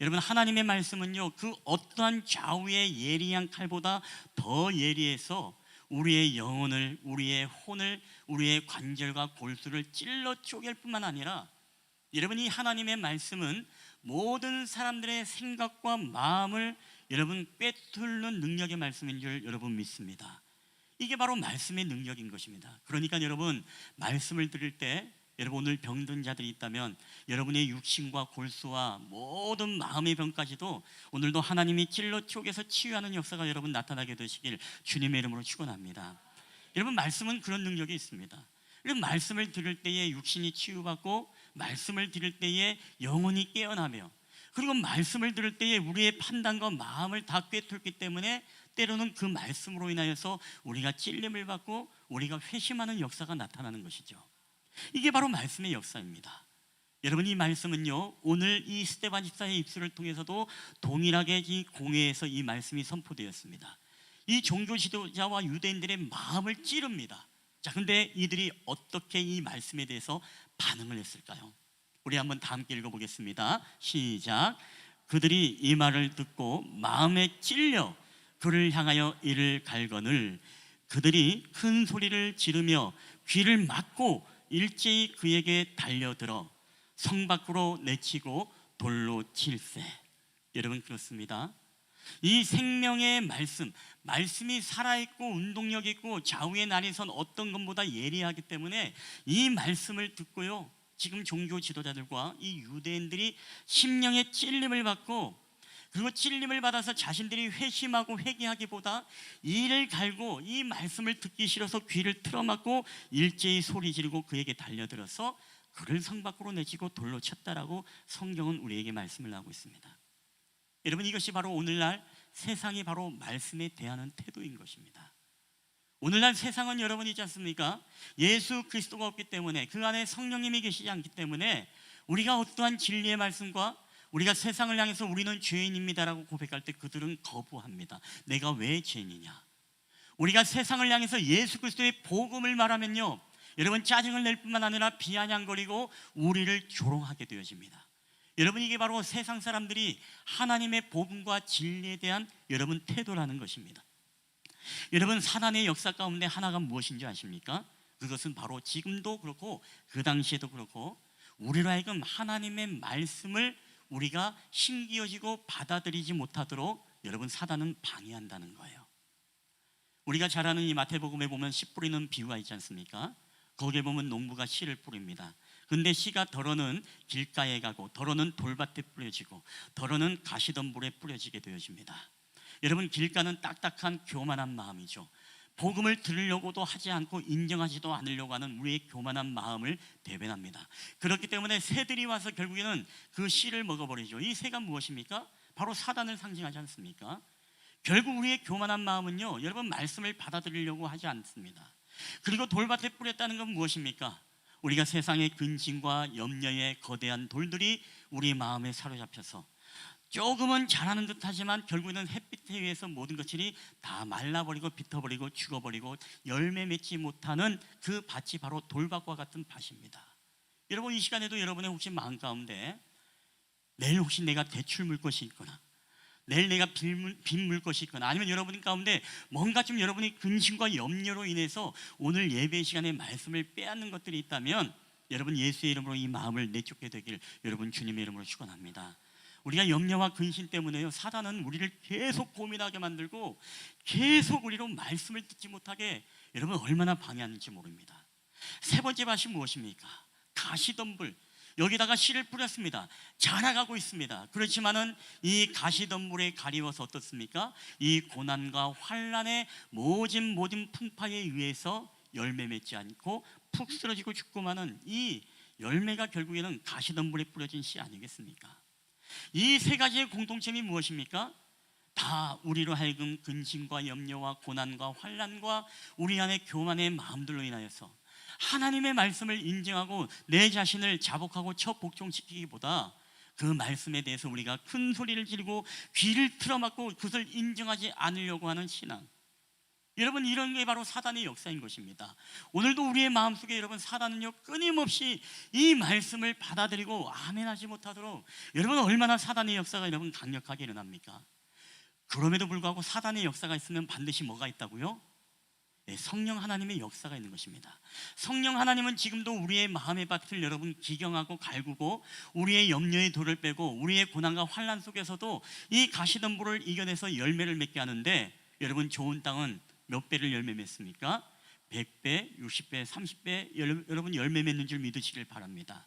여러분, 하나님의 말씀은요, 그 어떠한 좌우의 예리한 칼보다 더 예리해서 우리의 영혼을, 우리의 혼을, 우리의 관절과 골수를 찔러 쪼갤 뿐만 아니라, 여러분, 이 하나님의 말씀은 모든 사람들의 생각과 마음을 여러분 꿰뚫는 능력의 말씀인 줄 여러분 믿습니다. 이게 바로 말씀의 능력인 것입니다. 그러니까 여러분, 말씀을 들을 때 여러분, 오늘 병든 자들이 있다면 여러분의 육신과 골수와 모든 마음의 병까지도 오늘도 하나님이 찔러 쪼개서 치유하는 역사가 여러분 나타나게 되시길 주님의 이름으로 축원합니다. 여러분, 말씀은 그런 능력이 있습니다. 여러분, 말씀을 들을 때에 육신이 치유받고, 말씀을 들을 때에 영혼이 깨어나며, 그리고 말씀을 들을 때에 우리의 판단과 마음을 다 꿰뚫기 때문에 때로는 그 말씀으로 인하여서 우리가 찔림을 받고 우리가 회심하는 역사가 나타나는 것이죠. 이게 바로 말씀의 역사입니다. 여러분, 이 말씀은요, 오늘 이 스데반 집사의 입술을 통해서도 동일하게 이 공회에서 이 말씀이 선포되었습니다. 이 종교 지도자와 유대인들의 마음을 찌릅니다. 자, 근데 이들이 어떻게 이 말씀에 대해서 반응을 했을까요? 우리 한번 다 함께 읽어보겠습니다. 시작. 그들이 이 말을 듣고 마음에 찔려 그를 향하여 이를 갈거늘 그들이 큰 소리를 지르며 귀를 막고 일제히 그에게 달려들어 성 밖으로 내치고 돌로 칠세. 여러분, 그렇습니다. 이 생명의 말씀, 말씀이 살아있고 운동력 있고 좌우의 날이 선 어떤 것보다 예리하기 때문에 이 말씀을 듣고요, 지금 종교 지도자들과 이 유대인들이 심령의 찔림을 받고, 그리고 찔림을 받아서 자신들이 회심하고 회개하기보다 이를 갈고 이 말씀을 듣기 싫어서 귀를 틀어막고 일제히 소리 지르고 그에게 달려들어서 그를 성 밖으로 내치고 돌로 쳤다라고 성경은 우리에게 말씀을 하고 있습니다. 여러분, 이것이 바로 오늘날 세상이 바로 말씀에 대하는 태도인 것입니다. 오늘날 세상은 여러분 있지 않습니까? 예수 그리스도가 없기 때문에, 그 안에 성령님이 계시지 않기 때문에 우리가 어떠한 진리의 말씀과 우리가 세상을 향해서 우리는 죄인입니다라고 고백할 때 그들은 거부합니다. 내가 왜 죄인이냐? 우리가 세상을 향해서 예수 그리스도의 복음을 말하면요, 여러분, 짜증을 낼 뿐만 아니라 비아냥거리고 우리를 조롱하게 되어집니다. 여러분, 이게 바로 세상 사람들이 하나님의 복음과 진리에 대한 여러분 태도라는 것입니다. 여러분, 사단의 역사 가운데 하나가 무엇인지 아십니까? 그것은 바로 지금도 그렇고 그 당시에도 그렇고 우리로 하여금 하나님의 말씀을 우리가 신기어지고 받아들이지 못하도록 여러분 사단은 방해한다는 거예요. 우리가 잘 아는 이 마태복음에 보면 씨 뿌리는 비유가 있지 않습니까? 거기에 보면 농부가 씨를 뿌립니다. 근데 씨가 덜어는 길가에 가고 덜어는 돌밭에 뿌려지고 덜어는 가시덤불에 뿌려지게 되어집니다. 여러분, 길가는 딱딱한 교만한 마음이죠. 복음을 들으려고도 하지 않고 인정하지도 않으려고 하는 우리의 교만한 마음을 대변합니다. 그렇기 때문에 새들이 와서 결국에는 그 씨를 먹어버리죠. 이 새가 무엇입니까? 바로 사단을 상징하지 않습니까? 결국 우리의 교만한 마음은요, 여러분, 말씀을 받아들이려고 하지 않습니다. 그리고 돌밭에 뿌렸다는 건 무엇입니까? 우리가 세상의 근심과 염려의 거대한 돌들이 우리 마음에 사로잡혀서 조금은 잘하는 듯 하지만 결국에는 햇빛에 의해서 모든 것들이 다 말라버리고 비터버리고 죽어버리고 열매 맺지 못하는 그 밭이 바로 돌밭과 같은 밭입니다. 여러분, 이 시간에도 여러분의 혹시 마음 가운데 내일 혹시 내가 대출 물 것이 있거나 내일 내가 빚 물 것이 있거나 아니면 여러분 가운데 뭔가 좀 여러분이 근심과 염려로 인해서 오늘 예배 시간에 말씀을 빼앗는 것들이 있다면 여러분, 예수의 이름으로 이 마음을 내쫓게 되길 여러분 주님의 이름으로 축원합니다. 우리가 염려와 근심 때문에요, 사단은 우리를 계속 고민하게 만들고 계속 우리로 말씀을 듣지 못하게 여러분 얼마나 방해하는지 모릅니다. 세 번째 밭이 무엇입니까? 가시덤불. 여기다가 씨를 뿌렸습니다. 자라가고 있습니다. 그렇지만은 이 가시덤불에 가리워서 어떻습니까? 이 고난과 환란의 모진 풍파에 의해서 열매 맺지 않고 푹 쓰러지고 죽고만은 이 열매가 결국에는 가시덤불에 뿌려진 씨 아니겠습니까? 이 세 가지의 공통점이 무엇입니까? 다 우리로 하여금 근심과 염려와 고난과 환란과 우리 안의 교만의 마음들로 인하여서 하나님의 말씀을 인정하고 내 자신을 자복하고 처복종시키기보다 그 말씀에 대해서 우리가 큰 소리를 지르고 귀를 틀어막고 그것을 인정하지 않으려고 하는 신앙, 여러분, 이런 게 바로 사단의 역사인 것입니다. 오늘도 우리의 마음속에 여러분, 사단은요 끊임없이 이 말씀을 받아들이고 아멘하지 못하도록, 여러분, 얼마나 사단의 역사가 여러분 강력하게 일어납니까? 그럼에도 불구하고 사단의 역사가 있으면 반드시 뭐가 있다고요? 네, 성령 하나님의 역사가 있는 것입니다. 성령 하나님은 지금도 우리의 마음의 밭을 여러분 기경하고 갈구고 우리의 염려의 돌을 빼고 우리의 고난과 환란 속에서도 이 가시덤불을 이겨내서 열매를 맺게 하는데, 여러분, 좋은 땅은 몇 배를 열매 맺습니까? 100배, 60배, 30배 여러분 열매 맺는 줄 믿으시길 바랍니다.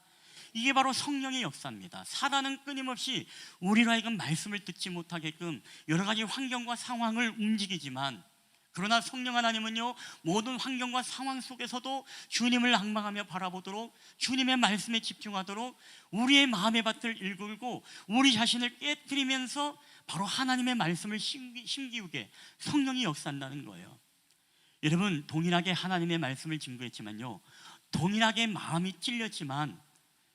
이게 바로 성령의 역사입니다. 사단은 끊임없이 우리로 하여금 말씀을 듣지 못하게끔 여러 가지 환경과 상황을 움직이지만, 그러나 성령 하나님은요 모든 환경과 상황 속에서도 주님을 앙망하며 바라보도록, 주님의 말씀에 집중하도록 우리의 마음의 밭을 일구고 우리 자신을 깨트리면서 바로 하나님의 말씀을 심기우게 성령이 역사한다는 거예요. 여러분, 동일하게 하나님의 말씀을 증거했지만요, 동일하게 마음이 찔렸지만,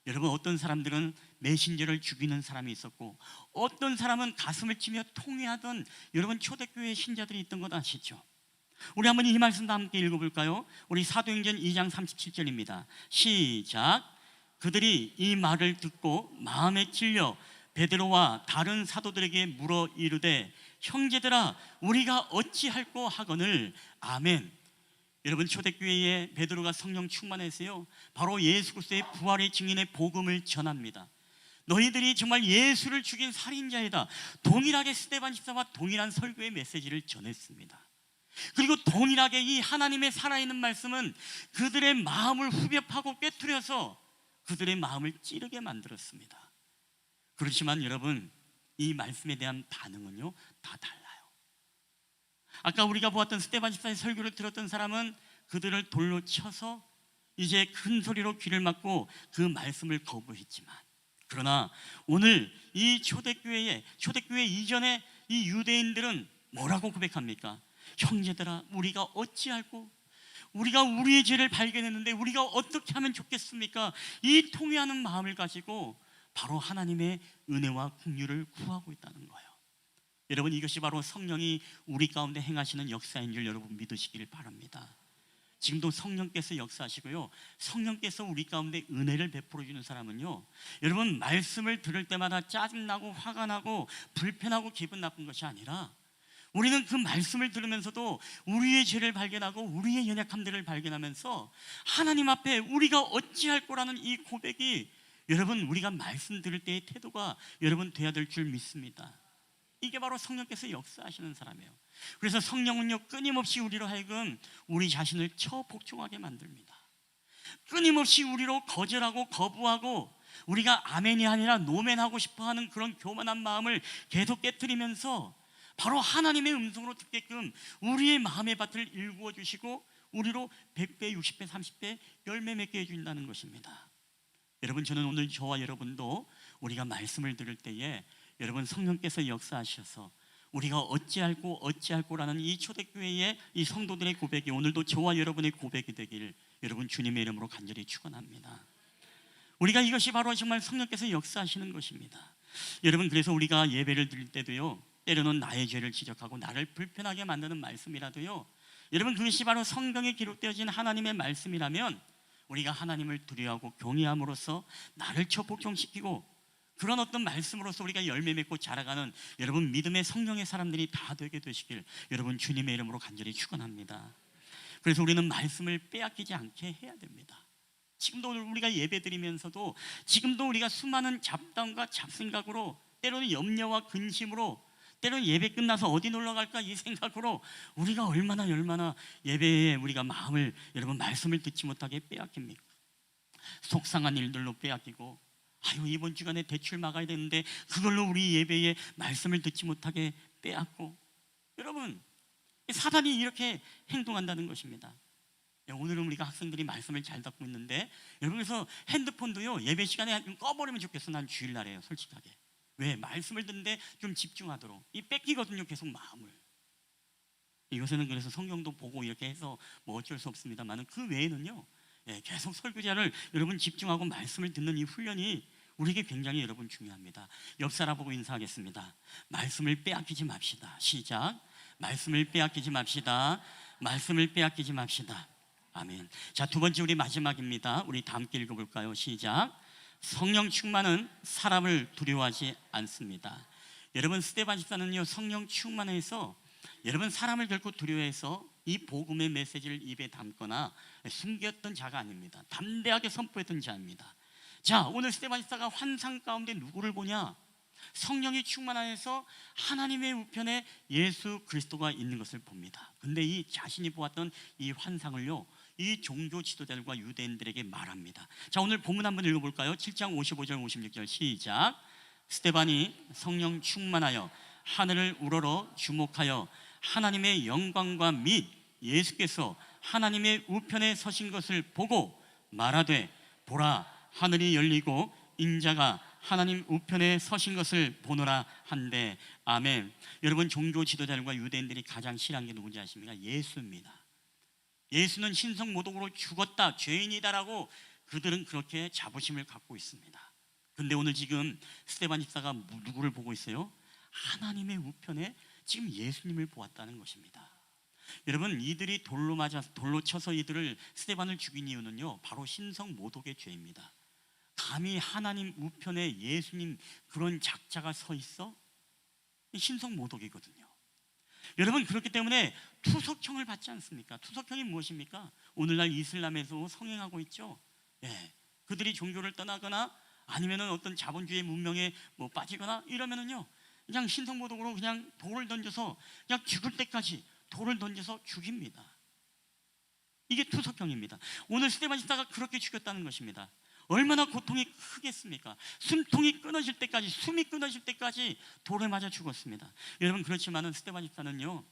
여러분, 어떤 사람들은 메신저를 죽이는 사람이 있었고 어떤 사람은 가슴을 치며 통회하던 여러분 초대교회 신자들이 있던 것 아시죠? 우리 한번 이 말씀 다 함께 읽어볼까요? 우리 사도행전 2장 37절입니다. 시작. 그들이 이 말을 듣고 마음에 찔려 베드로와 다른 사도들에게 물어 이르되, 형제들아, 우리가 어찌할꼬 하거늘. 아멘. 여러분, 초대교회에 베드로가 성령 충만해서요 바로 예수 그리스도의 부활의 증인의 복음을 전합니다. 너희들이 정말 예수를 죽인 살인자이다. 동일하게 스데반 집사와 동일한 설교의 메시지를 전했습니다. 그리고 동일하게 이 하나님의 살아있는 말씀은 그들의 마음을 후벼 파고 꿰뚫어서 그들의 마음을 찌르게 만들었습니다. 그렇지만 여러분, 이 말씀에 대한 반응은요 다 달라요. 아까 우리가 보았던 스데반 집사의 설교를 들었던 사람은 그들을 돌로 쳐서 이제 큰 소리로 귀를 막고 그 말씀을 거부했지만, 그러나 오늘 이 초대교회 이전에 이 유대인들은 뭐라고 고백합니까? 형제들아, 우리가 어찌할꼬? 우리가 우리의 죄를 발견했는데 우리가 어떻게 하면 좋겠습니까? 이 통회하는 마음을 가지고 바로 하나님의 은혜와 긍휼을 구하고 있다는 거예요. 여러분, 이것이 바로 성령이 우리 가운데 행하시는 역사인 줄 여러분 믿으시기를 바랍니다. 지금도 성령께서 역사하시고요, 성령께서 우리 가운데 은혜를 베풀어 주는 사람은요, 여러분, 말씀을 들을 때마다 짜증나고 화가 나고 불편하고 기분 나쁜 것이 아니라, 우리는 그 말씀을 들으면서도 우리의 죄를 발견하고 우리의 연약함들을 발견하면서 하나님 앞에 우리가 어찌할 거라는 이 고백이, 여러분, 우리가 말씀 들을 때의 태도가 여러분 돼야 될 줄 믿습니다. 이게 바로 성령께서 역사하시는 사람이에요. 그래서 성령은요 끊임없이 우리로 하여금 우리 자신을 처복종하게 만듭니다. 끊임없이 우리로 거절하고 거부하고 우리가 아멘이 아니라 노멘하고 싶어하는 그런 교만한 마음을 계속 깨트리면서 바로 하나님의 음성으로 듣게끔 우리의 마음의 밭을 일구어 주시고 우리로 100배, 60배, 30배 열매 맺게 해준다는 것입니다. 여러분, 저는 오늘 저와 여러분도 우리가 말씀을 들을 때에 여러분 성령께서 역사하셔서 우리가 어찌할꼬라는 이 초대교회의 이 성도들의 고백이 오늘도 저와 여러분의 고백이 되길 여러분 주님의 이름으로 간절히 축원합니다. 우리가 이것이 바로 정말 성령께서 역사하시는 것입니다. 여러분, 그래서 우리가 예배를 드릴 때도요, 때로는 나의 죄를 지적하고 나를 불편하게 만드는 말씀이라도요, 여러분, 그것이 바로 성경에 기록되어진 하나님의 말씀이라면 우리가 하나님을 두려워하고 경외함으로써 나를 처복종시키고 그런 어떤 말씀으로서 우리가 열매 맺고 자라가는 여러분 믿음의 성령의 사람들이 다 되게 되시길 여러분 주님의 이름으로 간절히 축원합니다. 그래서 우리는 말씀을 빼앗기지 않게 해야 됩니다. 지금도 우리가 예배 드리면서도 지금도 우리가 수많은 잡담과 잡생각으로, 때로는 염려와 근심으로, 때로는 예배 끝나서 어디 놀러 갈까 이 생각으로 우리가 얼마나 예배에 우리가 마음을 여러분 말씀을 듣지 못하게 빼앗깁니까? 속상한 일들로 빼앗기고 아유, 이번 주간에 대출 막아야 되는데 그걸로 우리 예배에 말씀을 듣지 못하게 빼앗고. 여러분, 사단이 이렇게 행동한다는 것입니다. 오늘은 우리가 학생들이 말씀을 잘 듣고 있는데, 여러분, 그래서 핸드폰도요, 예배 시간에 꺼버리면 좋겠어. 난 주일날에요, 솔직하게. 왜? 말씀을 듣는데 좀 집중하도록. 이 뺏기거든요, 계속 마음을. 요새는 그래서 성경도 보고 이렇게 해서 뭐 어쩔 수 없습니다만, 그 외에는요, 계속 설교자를 여러분 집중하고 말씀을 듣는 이 훈련이 우리에게 굉장히 여러분 중요합니다. 옆 사람 보고 인사하겠습니다. 말씀을 빼앗기지 맙시다. 시작. 말씀을 빼앗기지 맙시다. 말씀을 빼앗기지 맙시다. 아멘. 자, 두 번째, 우리 마지막입니다. 우리 다 함께 읽어볼까요? 시작. 성령 충만은 사람을 두려워하지 않습니다. 여러분, 스데반 집사는요, 성령 충만해서 여러분 사람을 결코 두려워해서 이 복음의 메시지를 입에 담거나 숨겼던 자가 아닙니다. 담대하게 선포했던 자입니다. 자, 오늘 스데반 집사가 환상 가운데 누구를 보냐? 성령이 충만하여서 하나님의 우편에 예수 그리스도가 있는 것을 봅니다. 근데 이 자신이 보았던 이 환상을요, 이 종교 지도자들과 유대인들에게 말합니다. 자, 오늘 본문 한번 읽어볼까요? 7장 55절 56절 시작. 스데반이 성령 충만하여 하늘을 우러러 주목하여 하나님의 영광과 및 예수께서 하나님의 우편에 서신 것을 보고 말하되, 보라, 하늘이 열리고 인자가 하나님 우편에 서신 것을 보노라 한데. 아멘. 여러분, 종교 지도자들과 유대인들이 가장 싫어한 게 누군지 아십니까? 예수입니다. 예수는 신성모독으로 죽었다, 죄인이다라고 그들은 그렇게 자부심을 갖고 있습니다. 근데 오늘 지금 스데반 집사가 누구를 보고 있어요? 하나님의 우편에 지금 예수님을 보았다는 것입니다. 여러분, 이들이 돌로 쳐서 이들을, 스데반을 죽인 이유는요, 바로 신성모독의 죄입니다. 감히 하나님 우편에 예수님 그런 작자가 서 있어? 신성모독이거든요. 여러분, 그렇기 때문에 투석형을 받지 않습니까? 투석형이 무엇입니까? 오늘날 이슬람에서 성행하고 있죠. 그들이 종교를 떠나거나 아니면은 어떤 자본주의 문명에 뭐 빠지거나 이러면은요, 그냥 신성모독으로 그냥 돌을 던져서 그냥 죽을 때까지 돌을 던져서 죽입니다. 이게 투석형입니다. 오늘 스데반 집사가 그렇게 죽였다는 것입니다. 얼마나 고통이 크겠습니까? 숨통이 끊어질 때까지, 숨이 끊어질 때까지 돌에 맞아 죽었습니다. 여러분, 그렇지만은 스데반 집사는요,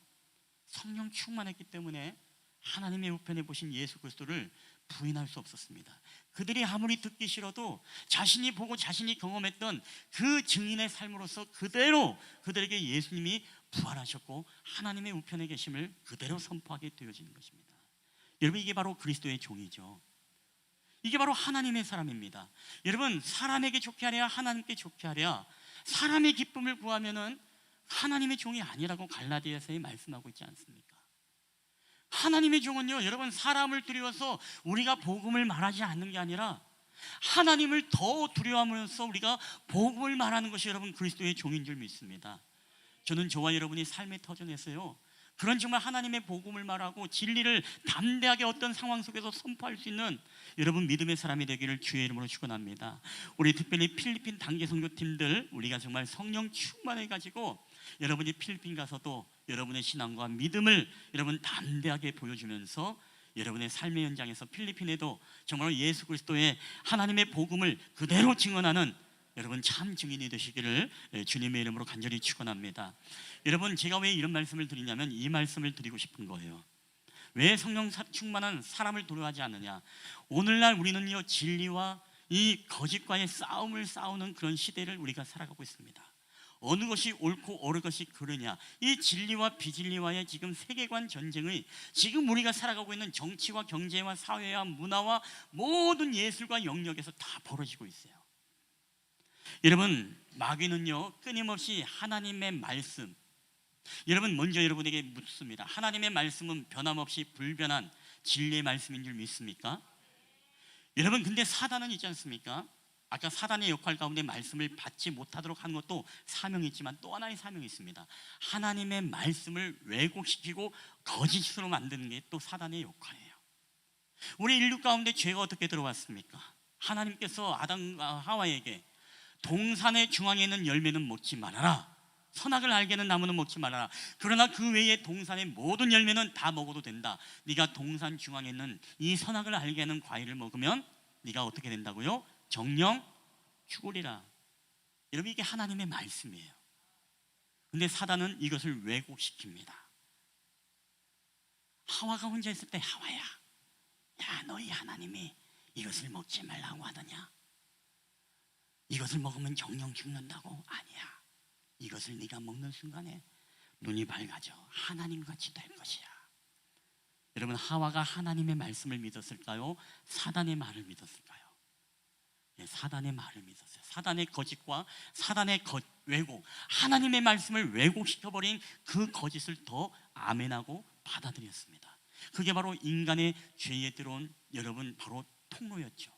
성령 충만했기 때문에 하나님의 우편에 보신 예수 그리스도를 부인할 수 없었습니다. 그들이 아무리 듣기 싫어도 자신이 보고 자신이 경험했던 그 증인의 삶으로서 그대로 그들에게 예수님이 부활하셨고 하나님의 우편에 계심을 그대로 선포하게 되어지는 것입니다. 여러분, 이게 바로 그리스도의 종이죠. 이게 바로 하나님의 사람입니다. 여러분, 사람에게 좋게 하랴 하나님께 좋게 하랴, 사람의 기쁨을 구하면은 하나님의 종이 아니라고 갈라디아서에 말씀하고 있지 않습니까? 하나님의 종은요, 여러분, 사람을 두려워서 우리가 복음을 말하지 않는 게 아니라 하나님을 더 두려워하면서 우리가 복음을 말하는 것이 여러분 그리스도의 종인 줄 믿습니다. 저는 저와 여러분이 삶의 터전에서요, 그런 정말 하나님의 복음을 말하고 진리를 담대하게 어떤 상황 속에서 선포할 수 있는 여러분 믿음의 사람이 되기를 주의 이름으로 축원합니다. 우리 특별히 필리핀 단기 선교팀들, 우리가 정말 성령 충만해 가지고 여러분이 필리핀 가서도 여러분의 신앙과 믿음을 여러분 담대하게 보여주면서 여러분의 삶의 현장에서 필리핀에도 정말 예수 그리스도의 하나님의 복음을 그대로 증언하는 여러분 참 증인이 되시기를 주님의 이름으로 간절히 축원합니다. 여러분, 제가 왜 이런 말씀을 드리냐면 이 말씀을 드리고 싶은 거예요. 왜 성령 충만한 사람을 두려워하지 않느냐? 오늘날 우리는요, 진리와 이 거짓과의 싸움을 싸우는 그런 시대를 우리가 살아가고 있습니다. 어느 것이 옳고 어느 것이 그르냐, 이 진리와 비진리와의 지금 세계관 전쟁의 지금 우리가 살아가고 있는 정치와 경제와 사회와 문화와 모든 예술과 영역에서 다 벌어지고 있어요. 여러분, 마귀는요 끊임없이 하나님의 말씀, 여러분 먼저 여러분에게 묻습니다. 하나님의 말씀은 변함없이 불변한 진리의 말씀인 줄 믿습니까? 여러분, 근데 사단은 있지 않습니까? 아까 사단의 역할 가운데 말씀을 받지 못하도록 하는 것도 사명이 있지만 또 하나의 사명이 있습니다. 하나님의 말씀을 왜곡시키고 거짓으로 만드는 게 또 사단의 역할이에요. 우리 인류 가운데 죄가 어떻게 들어왔습니까? 하나님께서 아담과 하와에게 동산의 중앙에 있는 열매는 먹지 말아라, 선악을 알게 하는 나무는 먹지 말아라, 그러나 그 외에 동산의 모든 열매는 다 먹어도 된다. 네가 동산 중앙에 있는 이 선악을 알게 하는 과일을 먹으면 네가 어떻게 된다고요? 정령 죽으리라. 여러분, 이게 하나님의 말씀이에요. 근데 사단은 이것을 왜곡시킵니다. 하와가 혼자 있을 때, 하와야, 야, 너희 하나님이 이것을 먹지 말라고 하더냐? 이것을 먹으면 정령 죽는다고? 아니야. 이것을 네가 먹는 순간에 눈이 밝아져 하나님같이 될 것이야. 여러분, 하와가 하나님의 말씀을 믿었을까요? 사단의 말을 믿었을까요? 네, 사단의 말을 믿었어요. 사단의 거짓과 사단의 왜곡, 하나님의 말씀을 왜곡시켜버린 그 거짓을 더 아멘하고 받아들였습니다. 그게 바로 인간의 죄에 들어온, 여러분, 바로 통로였죠.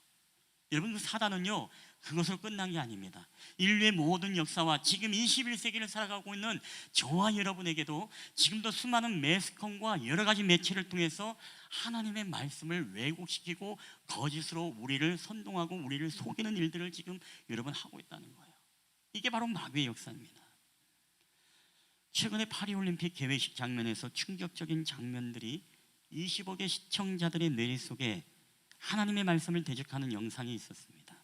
여러분, 그 사단은요, 그것으로 끝난 게 아닙니다. 인류의 모든 역사와 지금 21세기를 살아가고 있는 저와 여러분에게도 지금도 수많은 매스컴과 여러 가지 매체를 통해서 하나님의 말씀을 왜곡시키고 거짓으로 우리를 선동하고 우리를 속이는 일들을 지금 여러분 하고 있다는 거예요. 이게 바로 마귀의 역사입니다. 최근에 파리올림픽 개회식 장면에서 충격적인 장면들이 20억의 시청자들의 뇌 속에 하나님의 말씀을 대적하는 영상이 있었습니다.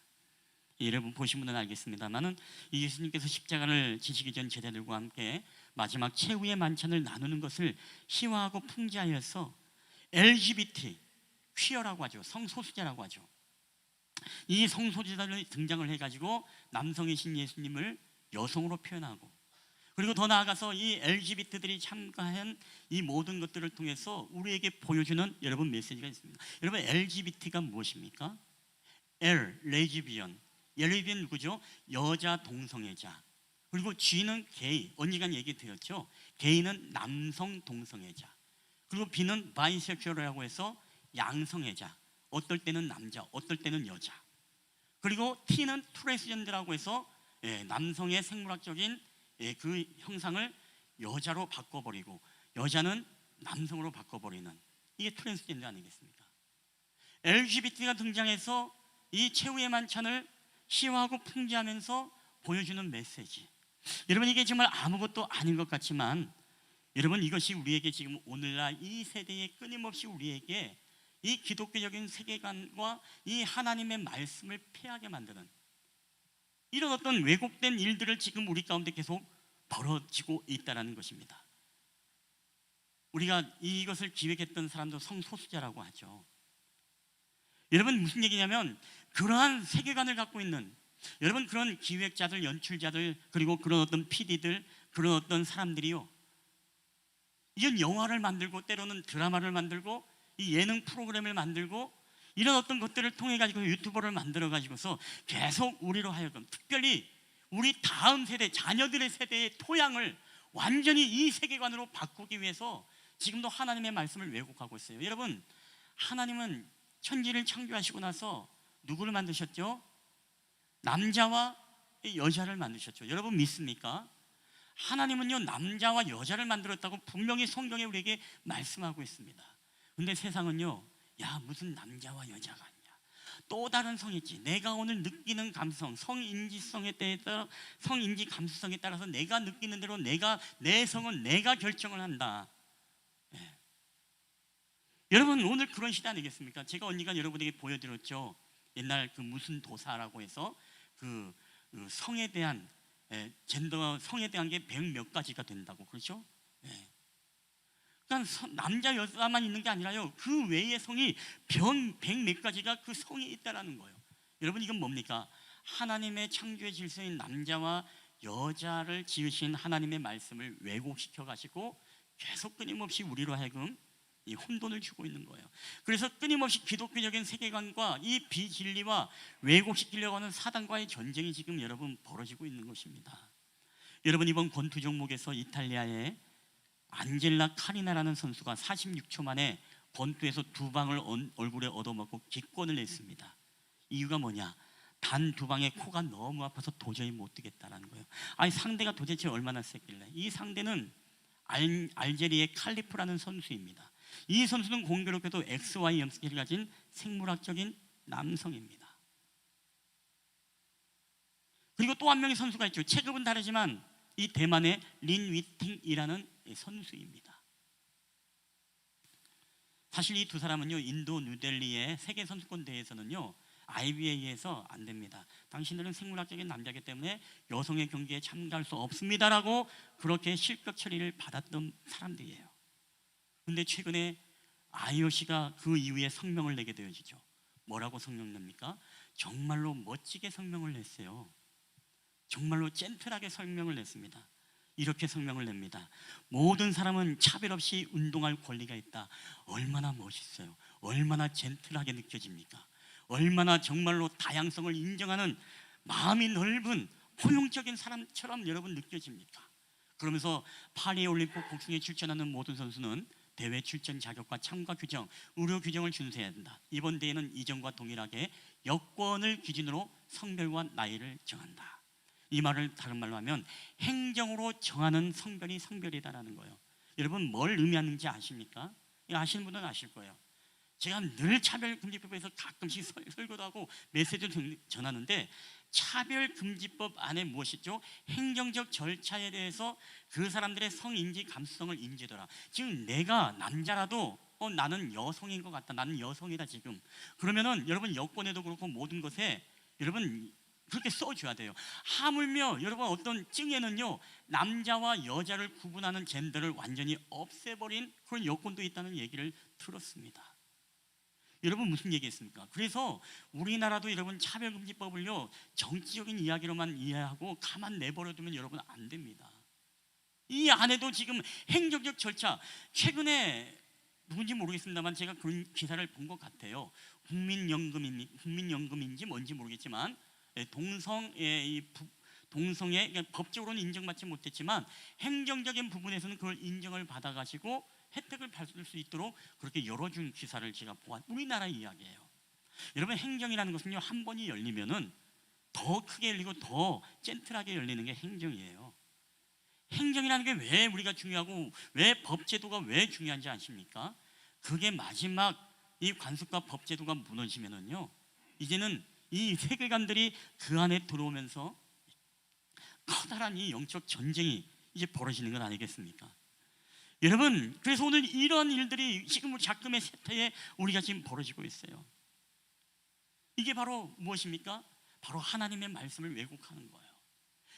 여러분 보신 분은 알겠습니다만은 예수님께서 십자가를 지시기 전 제자들과 함께 마지막 최후의 만찬을 나누는 것을 희화하고 풍자하여서 LGBT, 퀴어라고 하죠. 성소수자라고 하죠. 이 성소수자들이 등장을 해가지고 남성이신 예수님을 여성으로 표현하고, 그리고 더 나아가서 이 LGBT들이 참가한 이 모든 것들을 통해서 우리에게 보여주는 여러분 메시지가 있습니다. 여러분, LGBT가 무엇입니까? L, 레즈비언. 레즈비언 누구죠? 여자 동성애자. 그리고 G는 게이. 언젠간 얘기 드렸죠. 게이는 남성 동성애자. 그리고 B는 바이섹슈얼이라고 해서 양성애자. 어떨 때는 남자, 어떨 때는 여자. 그리고 T는 트랜스젠더라고 해서 남성의 생물학적인 그 형상을 여자로 바꿔버리고 여자는 남성으로 바꿔버리는, 이게 트랜스젠더 아니겠습니까? LGBT가 등장해서 이 최후의 만찬을 희화하고 풍기하면서 보여주는 메시지. 여러분, 이게 정말 아무것도 아닌 것 같지만 여러분, 이것이 우리에게 지금 오늘날 이 세대에 끊임없이 우리에게 이 기독교적인 세계관과 이 하나님의 말씀을 폐하게 만드는 이런 어떤 왜곡된 일들을 지금 우리 가운데 계속 벌어지고 있다는 것입니다. 우리가 이것을 기획했던 사람도 성소수자라고 하죠. 여러분, 무슨 얘기냐면 그러한 세계관을 갖고 있는 여러분, 그런 기획자들, 연출자들, 그리고 그런 어떤 PD들, 그런 어떤 사람들이요, 이런 영화를 만들고 때로는 드라마를 만들고 이 예능 프로그램을 만들고 이런 어떤 것들을 통해 가지고 유튜버를 만들어 가지고서 계속 우리로 하여금, 특별히 우리 다음 세대, 자녀들의 세대의 토양을 완전히 이 세계관으로 바꾸기 위해서 지금도 하나님의 말씀을 왜곡하고 있어요. 여러분, 하나님은 천지를 창조하시고 나서 누구를 만드셨죠? 남자와 여자를 만드셨죠. 여러분 믿습니까? 하나님은요, 남자와 여자를 만들었다고 분명히 성경에 우리에게 말씀하고 있습니다. 근데 세상은요, 야, 무슨 남자와 여자가 아니냐, 또 다른 성이지. 내가 오늘 느끼는 감성, 성인지성에 따라, 성인지 감수성에 따라서 내가 느끼는 대로 내 성은 내가 결정을 한다. 여러분, 오늘 그런 시대 아니겠습니까? 제가 언니가 여러분에게 보여드렸죠. 옛날 그 무슨 도사라고 해서 그 성에 대한 젠더, 성에 대한 게 100몇 가지가 된다고, 그렇죠? 그러니까 남자 여자만 있는 게 아니라요, 그 외의 성이 100몇 가지가 그 성이 있다라는 거예요. 여러분, 이건 뭡니까? 하나님의 창조의 질서인 남자와 여자를 지으신 하나님의 말씀을 왜곡시켜 가지고 계속 끊임없이 우리로 하여금 이 혼돈을 주고 있는 거예요. 그래서 끊임없이 기독교적인 세계관과 이 비진리와 왜곡시키려고 하는 사단과의 전쟁이 지금 여러분 벌어지고 있는 것입니다. 여러분, 이번 권투 종목에서 이탈리아의 안젤라 카리나라는 선수가 46초 만에 권투에서 2방을 얼굴에 얻어맞고 기권을 냈습니다. 이유가 뭐냐? 단 2방의 코가 너무 아파서 도저히 못 뛰겠다라는 거예요. 아니, 상대가 도대체 얼마나 셌길래? 이 상대는 알제리의 칼리프라는 선수입니다. 이 선수는 공교롭게도 XY 염색을 가진 생물학적인 남성입니다. 그리고 또 한 명의 선수가 있죠. 체급은 다르지만 이 대만의 린 위팅이라는 선수입니다. 사실 이 두 사람은요, 인도 뉴델리의 세계 선수권 대회에서는요 IVA에서 안 됩니다. 당신들은 생물학적인 남자이기 때문에 여성의 경기에 참가할 수 없습니다라고 그렇게 실격 처리를 받았던 사람들이에요. 근데 최근에 IOC가 그 이후에 성명을 내게 되어지죠. 뭐라고 성명 냅니까? 정말로 멋지게 성명을 냈어요. 정말로 젠틀하게 성명을 냈습니다. 이렇게 성명을 냅니다. 모든 사람은 차별 없이 운동할 권리가 있다. 얼마나 멋있어요. 얼마나 젠틀하게 느껴집니까? 얼마나 정말로 다양성을 인정하는 마음이 넓은 포용적인 사람처럼 여러분 느껴집니까? 그러면서 파리 올림픽 복싱에 출전하는 모든 선수는 대회 출전 자격과 참가 규정, 의료 규정을 준수해야 된다. 이번 대회는 이전과 동일하게 여권을 기준으로 성별과 나이를 정한다. 이 말을 다른 말로 하면 행정으로 정하는 성별이 성별이다라는 거예요. 여러분 뭘 의미하는지 아십니까? 아시는 분은 아실 거예요. 제가 늘 차별금지법에서 가끔씩 설교도 하고 메시지를 전하는데 차별금지법 안에 무엇이죠? 행정적 절차에 대해서 그 사람들의 성인지 감수성을 인지하더라. 지금 내가 남자라도 나는 여성인 것 같다. 나는 여성이다 지금. 그러면은 여러분 여권에도 그렇고 모든 것에 여러분 그렇게 써줘야 돼요. 하물며 여러분 어떤 증에는요 남자와 여자를 구분하는 젠더를 완전히 없애버린 그런 여권도 있다는 얘기를 들었습니다. 여러분 무슨 얘기했습니까? 그래서 우리나라도 여러분 차별금지법을요 정치적인 이야기로만 이해하고 가만 내버려두면 여러분 안 됩니다. 이 안에도 지금 행정적 절차, 최근에 누군지 모르겠습니다만 제가 그런 기사를 본 것 같아요. 국민연금인지 뭔지 모르겠지만 동성애 그러니까 법적으로는 인정받지 못했지만 행정적인 부분에서는 그걸 인정을 받아가지고 혜택을 받을 수 있도록 그렇게 열어준 기사를 제가 보았. 우리나라 이야기예요. 여러분 행정이라는 것은요 한 번이 열리면은 더 크게 열리고 더 젠틀하게 열리는 게 행정이에요. 행정이라는 게 왜 우리가 중요하고 왜 법제도가 왜 중요한지 아십니까? 그게 마지막 이 관습과 법제도가 무너지면은요 이제는 이 세계관들이 그 안에 들어오면서 커다란 이 영적 전쟁이 이제 벌어지는 건 아니겠습니까? 여러분 그래서 오늘 이런 일들이 지금 우리 작금의 세태에 우리가 지금 벌어지고 있어요. 이게 바로 무엇입니까? 바로 하나님의 말씀을 왜곡하는 거예요.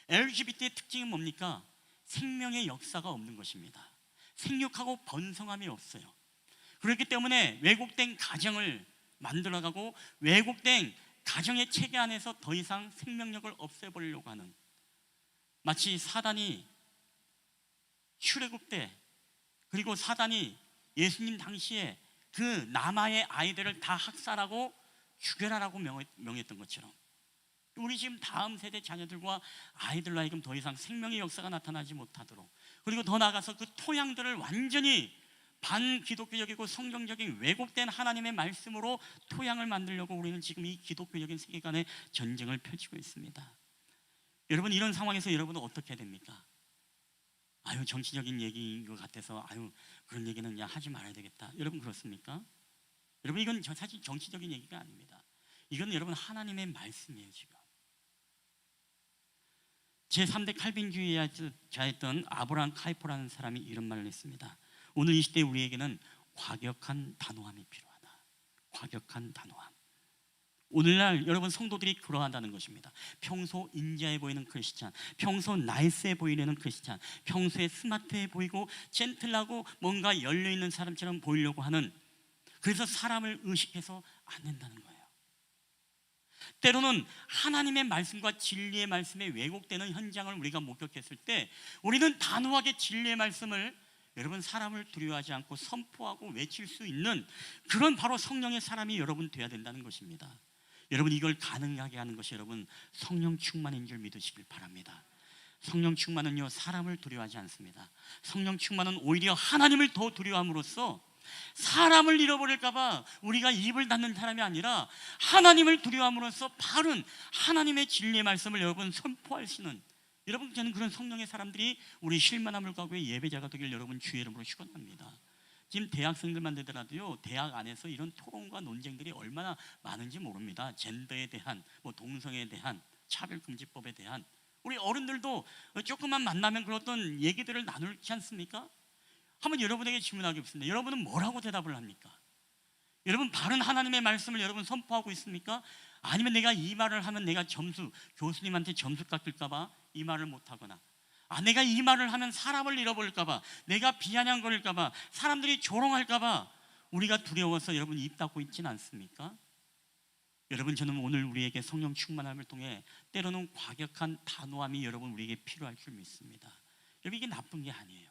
LGBT의 특징은 뭡니까? 생명의 역사가 없는 것입니다. 생육하고 번성함이 없어요. 그렇기 때문에 왜곡된 가정을 만들어가고 왜곡된 가정의 체계 안에서 더 이상 생명력을 없애버리려고 하는, 마치 사단이 출애굽 때 그리고 사단이 예수님 당시에 그 남아의 아이들을 다 학살하고 죽여라라고 명했던 것처럼 우리 지금 다음 세대 자녀들과 아이들로 하여금 더 이상 생명의 역사가 나타나지 못하도록, 그리고 더 나아가서 그 토양들을 완전히 반기독교적이고 성경적인 왜곡된 하나님의 말씀으로 토양을 만들려고 우리는 지금 이 기독교적인 세계관의 전쟁을 펼치고 있습니다. 여러분 이런 상황에서 여러분은 어떻게 됩니까? 아유 정치적인 얘기인 것 같아서 아유 그런 얘기는 그냥 하지 말아야 되겠다. 여러분 그렇습니까? 여러분 이건 사실 정치적인 얘기가 아닙니다. 이건 여러분 하나님의 말씀이에요. 지금 제3대 칼빈주의자였던 아브라함 카이포라는 사람이 이런 말을 했습니다. 오늘 이 시대에 우리에게는 과격한 단호함이 필요하다. 과격한 단호함. 오늘날 여러분 성도들이 그러하다는 것입니다. 평소 인자해 보이는 크리스찬, 평소 나이스해 보이려는 크리스찬, 평소에 스마트해 보이고 젠틀하고 뭔가 열려있는 사람처럼 보이려고 하는, 그래서 사람을 의식해서 안 된다는 거예요. 때로는 하나님의 말씀과 진리의 말씀에 왜곡되는 현장을 우리가 목격했을 때 우리는 단호하게 진리의 말씀을 여러분 사람을 두려워하지 않고 선포하고 외칠 수 있는 그런 바로 성령의 사람이 여러분 돼야 된다는 것입니다. 여러분 이걸 가능하게 하는 것이 여러분 성령 충만인 줄 믿으시길 바랍니다. 성령 충만은요 사람을 두려워하지 않습니다. 성령 충만은 오히려 하나님을 더 두려워함으로써 사람을 잃어버릴까봐 우리가 입을 닫는 사람이 아니라 하나님을 두려워함으로써 바른 하나님의 진리의 말씀을 여러분 선포하시는, 여러분 저는 그런 성령의 사람들이 우리 실만화물 가구의 예배자가 되길 여러분 주의 이름으로 축원합니다. 지금 대학생들만 되더라도요 대학 안에서 이런 토론과 논쟁들이 얼마나 많은지 모릅니다. 젠더에 대한 동성애에 대한 차별금지법에 대한 우리 어른들도 조금만 만나면 그런 어떤 얘기들을 나누지 않습니까? 한번 여러분에게 질문하겠습니다. 여러분은 뭐라고 대답을 합니까? 여러분 바른 하나님의 말씀을 여러분 선포하고 있습니까? 아니면 내가 이 말을 하면 내가 교수님한테 점수 깎일까 봐 이 말을 못 하거나, 내가 이 말을 하면 사람을 잃어버릴까 봐, 내가 비아냥거릴까 봐, 사람들이 조롱할까 봐 우리가 두려워서 여러분 입 닫고 있지는 않습니까? 여러분, 저는 오늘 우리에게 성령 충만함을 통해 때로는 과격한 단호함이 여러분 우리에게 필요할 줄 믿습니다. 여러분, 이게 나쁜 게 아니에요.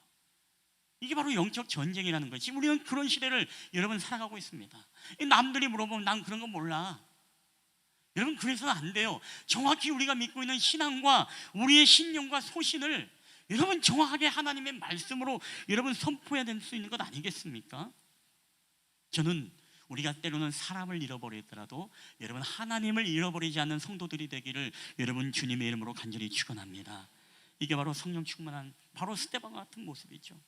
이게 바로 영적 전쟁이라는 거예요. 지금 우리는 그런 시대를 여러분 살아가고 있습니다. 남들이 물어보면 난 그런 거 몰라. 여러분, 그래서는 안 돼요. 정확히 우리가 믿고 있는 신앙과 우리의 신령과 소신을 여러분 정확하게 하나님의 말씀으로 여러분 선포해야 될 수 있는 것 아니겠습니까? 저는 우리가 때로는 사람을 잃어버리더라도 여러분 하나님을 잃어버리지 않는 성도들이 되기를 여러분 주님의 이름으로 간절히 축원합니다. 이게 바로 성령 충만한 바로 스데반 같은 모습이죠.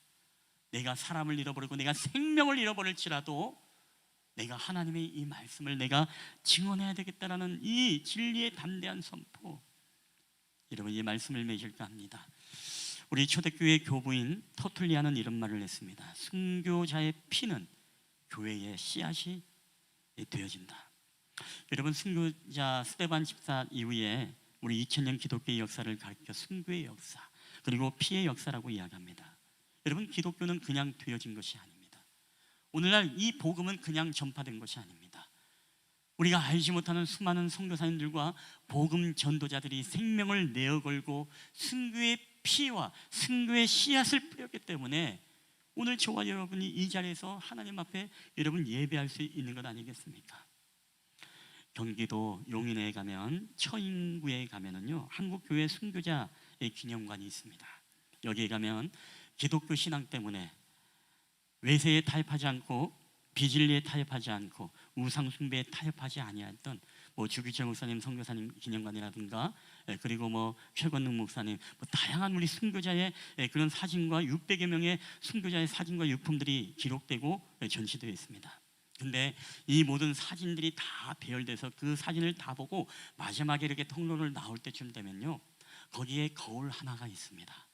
내가 사람을 잃어버리고 내가 생명을 잃어버릴지라도 내가 하나님의 이 말씀을 내가 증언해야 되겠다라는 이 진리의 담대한 선포, 여러분 이 말씀을 맺을까 합니다. 우리 초대교회 교부인 터툴리아는 이런 말을 했습니다. 순교자의 피는 교회의 씨앗이 되어진다. 여러분, 순교자 스데반 집사 이후에 우리 2000년 기독교의 역사를 가리켜 순교의 역사 그리고 피의 역사라고 이야기합니다. 여러분, 기독교는 그냥 되어진 것이 아닙니다. 오늘날 이 복음은 그냥 전파된 것이 아닙니다. 우리가 알지 못하는 수많은 선교사님들과 복음 전도자들이 생명을 내어 걸고 순교의 피와 순교의 씨앗을 뿌렸기 때문에 오늘 저와 여러분이 이 자리에서 하나님 앞에 여러분 예배할 수 있는 것 아니겠습니까? 경기도 용인에 가면 처인구에 가면은요 한국교회 순교자의 기념관이 있습니다. 여기에 가면 기독교 신앙 때문에 외세에 타협하지 않고 비진리에 타협하지 않고 우상 숭배에 타협하지 아니했던 주기철 목사님 선교사님 기념관이라든가 그리고 최건능 목사님 다양한 우리 순교자의 그런 사진과 600여 명의 순교자의 사진과 유품들이 기록되고 전시되어 있습니다. 근데 이 모든 사진들이 다 배열돼서 그 사진을 다 보고 마지막에 이렇게 통로를 나올 때쯤 되면요 거기에 거울 하나가 있습니다.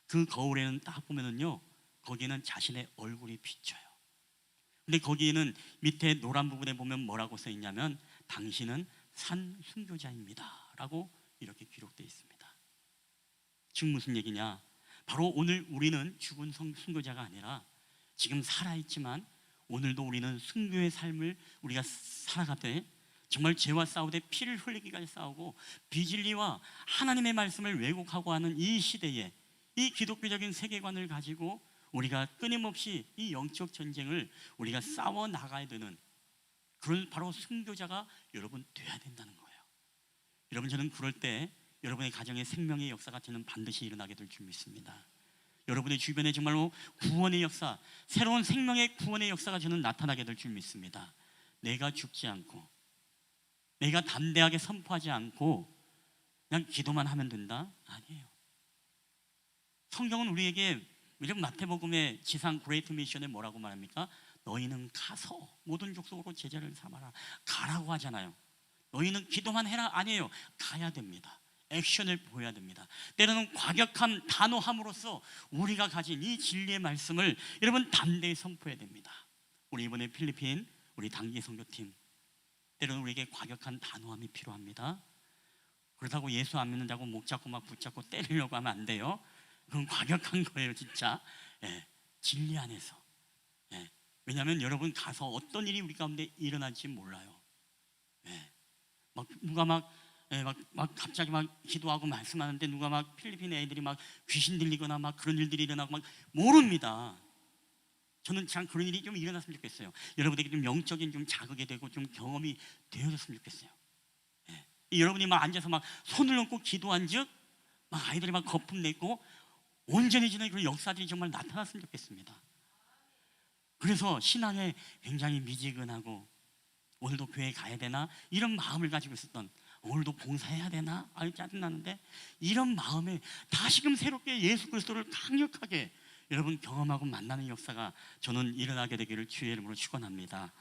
그 거울에는 딱 보면은요 거기에는 자신의 얼굴이 비쳐요. 근데 거기에는 밑에 노란 부분에 보면 뭐라고 써 있냐면 당신은 산 순교자입니다 라고 이렇게 기록되어 있습니다. 지금 무슨 얘기냐? 바로 오늘 우리는 죽은 순교자가 아니라 지금 살아있지만 오늘도 우리는 순교의 삶을 우리가 살아가되 정말 죄와 싸우되 피를 흘리기까지 싸우고 비진리와 하나님의 말씀을 왜곡하고 하는 이 시대에 이 기독교적인 세계관을 가지고 우리가 끊임없이 이 영적 전쟁을 우리가 싸워 나가야 되는 그런 바로 순교자가 여러분 돼야 된다는 거예요. 여러분, 저는 그럴 때 여러분의 가정의 생명의 역사가 저는 반드시 일어나게 될 줄 믿습니다. 여러분의 주변에 정말로 구원의 역사, 새로운 생명의 구원의 역사가 저는 나타나게 될 줄 믿습니다. 내가 죽지 않고 내가 담대하게 선포하지 않고 그냥 기도만 하면 된다? 아니에요. 성경은 우리에게 여러분 마태복음의 지상 그레이트 미션에 뭐라고 말합니까? 너희는 가서 모든 족속으로 제자를 삼아라. 가라고 하잖아요. 너희는 기도만 해라? 아니에요. 가야 됩니다. 액션을 보여야 됩니다. 때로는 과격한 단호함으로써 우리가 가진 이 진리의 말씀을 여러분 담대히 선포해야 됩니다. 우리 이번에 필리핀 우리 단기 선교팀 때로는 우리에게 과격한 단호함이 필요합니다. 그렇다고 예수 안 믿는다고 목 잡고 막 붙잡고 때리려고 하면 안 돼요. 그건 과격한 거예요, 진짜. 진리 안에서. 왜냐하면 여러분 가서 어떤 일이 우리 가운데 일어날지 몰라요. 막 누가 막 갑자기 막 기도하고 말씀하는데 누가 막 필리핀 애들이 막 귀신 들리거나 막 그런 일들이 일어나고 막 모릅니다. 저는 참 그런 일이 좀 일어났으면 좋겠어요. 여러분에게 좀 영적인 좀 자극이 되고 좀 경험이 되어졌으면 좋겠어요. 여러분이 막 앉아서 막 손을 얹고 기도한즉 막 아이들이 막 거품 내고 온전해지는 그런 역사들이 정말 나타났으면 좋겠습니다. 그래서 신앙에 굉장히 미지근하고 오늘도 교회 가야 되나 이런 마음을 가지고 있었던 오늘도 봉사해야 되나 짜증나는데 이런 마음에 다시금 새롭게 예수 그리스도를 강력하게 여러분 경험하고 만나는 역사가 저는 일어나게 되기를 주의 이름으로 축원합니다.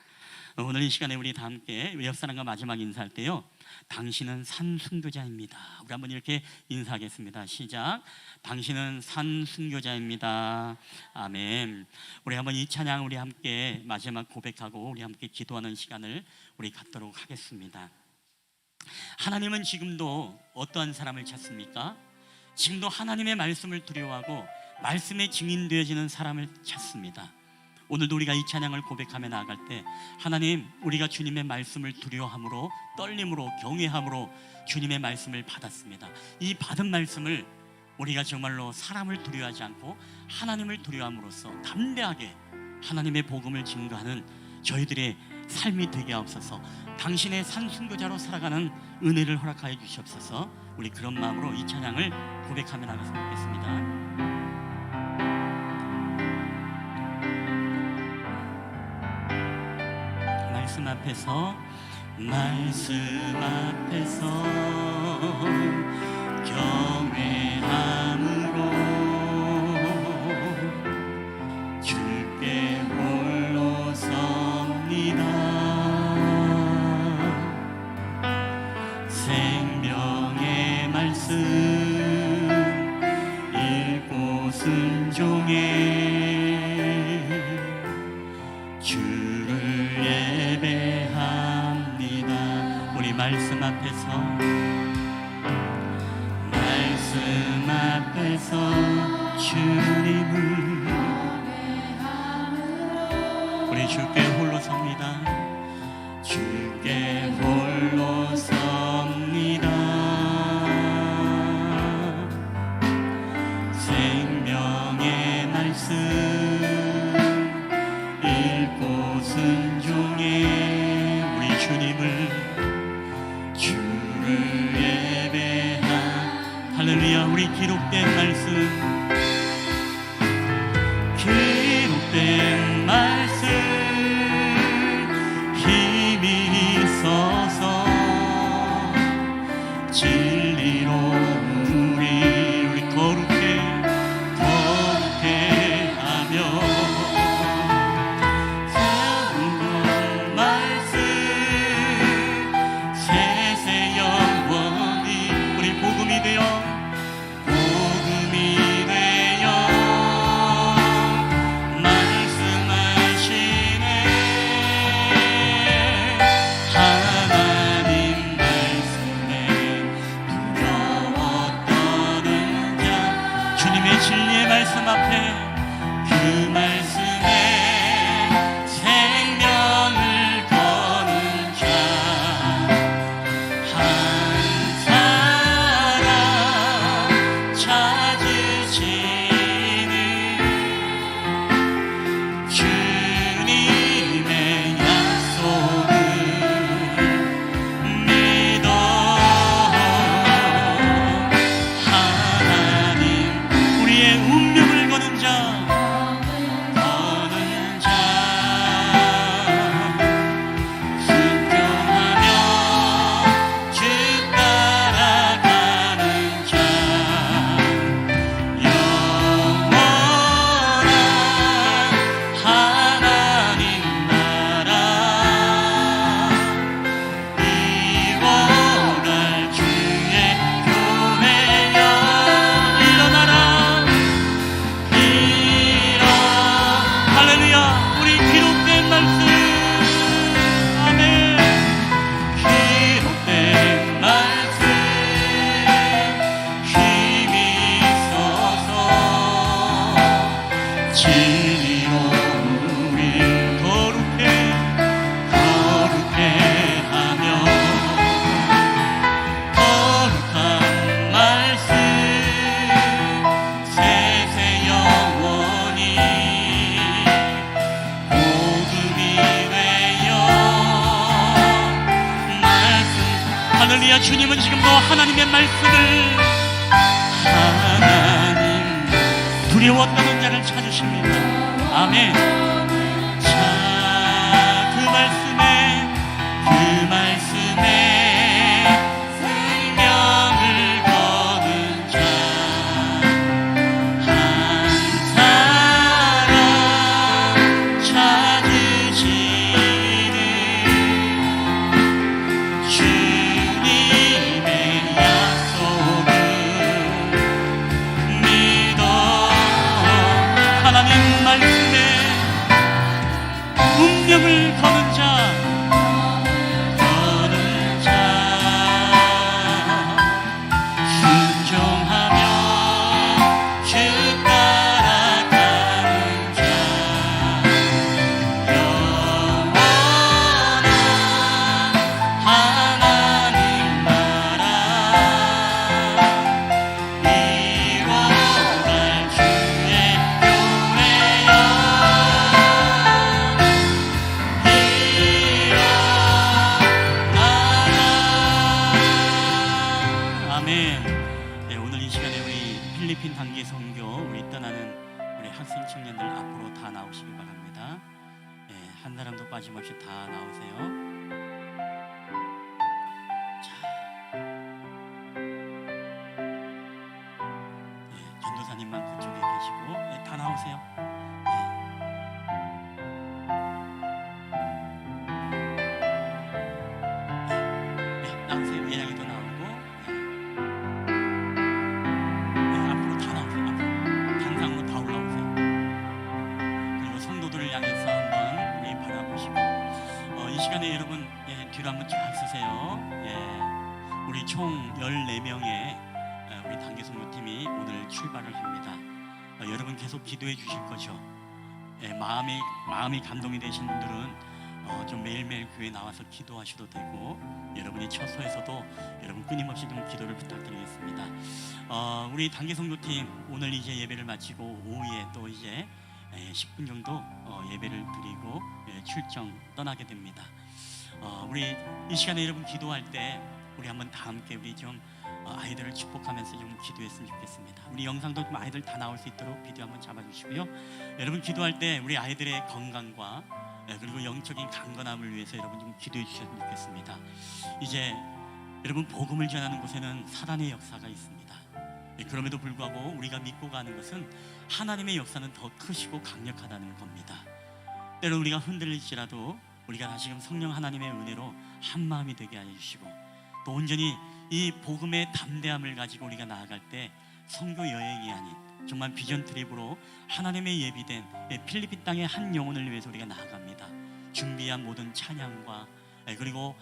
오늘 이 시간에 우리 다 함께 옆 사람과 마지막 인사할 때요 당신은 산 순교자입니다. 우리 한번 이렇게 인사하겠습니다. 시작. 당신은 산 순교자입니다. 아멘. 우리 한번 이 찬양 우리 함께 마지막 고백하고 우리 함께 기도하는 시간을 우리 갖도록 하겠습니다. 하나님은 지금도 어떠한 사람을 찾습니까? 지금도 하나님의 말씀을 두려워하고 말씀에 증인되어지는 사람을 찾습니다. 오늘도 우리가 이 찬양을 고백하며 나아갈 때 하나님, 우리가 주님의 말씀을 두려워함으로, 떨림으로, 경외함으로 주님의 말씀을 받았습니다. 이 받은 말씀을 우리가 정말로 사람을 두려워하지 않고 하나님을 두려워함으로써 담대하게 하나님의 복음을 증거하는 저희들의 삶이 되게 하옵소서. 당신의 산순교자로 살아가는 은혜를 허락하여 주시옵소서. 우리 그런 마음으로 이 찬양을 고백하며 나갔으면 좋겠습니다. 말씀 앞에서 경외함으로 주께 홀로 섭니다. 생명의 말씀 읽고 순종해 주를 예배합니다. 우리 말씀 앞에서 주님을 우리 주께 홀로 섭니다. 주께 홀로 섭니다. 생명의 말씀 읽고 순종해 우리 주를 예배하. 할렐루야. 우리 기록된 말씀 힘이 있어서 진리로 우리 거룩해 하며 세운 말씀 세세 영원히 우리 복음이 되어 할렐루야. 주님은 지금도 하나님의 말씀을 하나님 두려웠다는 자를 찾으십니다. 아멘. 자, 그 말씀에 생명을 거는 자 한 사람 찾으시는 주님의 약속을 믿어. 하나님 말씀에 운명을 거는 자 청년들 앞으로 다 나오시기 바랍니다. 예, 한 사람도 빠짐없이 다 나오세요. 전도사님만 그쪽에 계시고, 네, 다 나오세요. 네, 나오세요. 예양이도 나오고, 네, 앞으로 다 나오세요. 앞으로 단상으로 다 올라오세요. 그리고 성도들을 향해서 한번 우리 바라보시고, 이 시간에 여러분, 뒤로 한번 쫙 쓰세요. 우리 총 14명의 우리 단계 선교팀이 오늘 출발을 합니다. 여러분 계속 기도해 주실 거죠. 마음이 감동이 되신 분들은 좀 매일매일 교회 나와서 기도하셔도 되고, 여러분이 처소에서도 여러분 끊임없이 좀 기도를 부탁드리겠습니다. 우리 단계 선교팀 오늘 이제 예배를 마치고 오후에 또 이제 10분 정도 예배를 드리고 출정 떠나게 됩니다. 우리 이 시간에 여러분 기도할 때 우리 한번 다 함께 우리 좀 아이들을 축복하면서 좀 기도했으면 좋겠습니다. 우리 영상도 좀 아이들 다 나올 수 있도록 비디오 한번 잡아주시고요. 여러분 기도할 때 우리 아이들의 건강과 그리고 영적인 강건함을 위해서 여러분 좀 기도해 주셨으면 좋겠습니다. 이제 여러분 복음을 전하는 곳에는 사단의 역사가 있습니다. 그럼에도 불구하고 우리가 믿고 가는 것은 하나님의 역사는 더 크시고 강력하다는 겁니다. 때로 우리가 흔들릴지라도 우리가 다시금 성령 하나님의 은혜로 한 마음이 되게 하여 주시고, 또 온전히 이 복음의 담대함을 가지고 우리가 나아갈 때 선교 여행이 아닌 정말 비전 트립으로 하나님의 예비된 필리핀 땅의 한 영혼을 위해서 우리가 나아갑니다. 준비한 모든 찬양과 그리고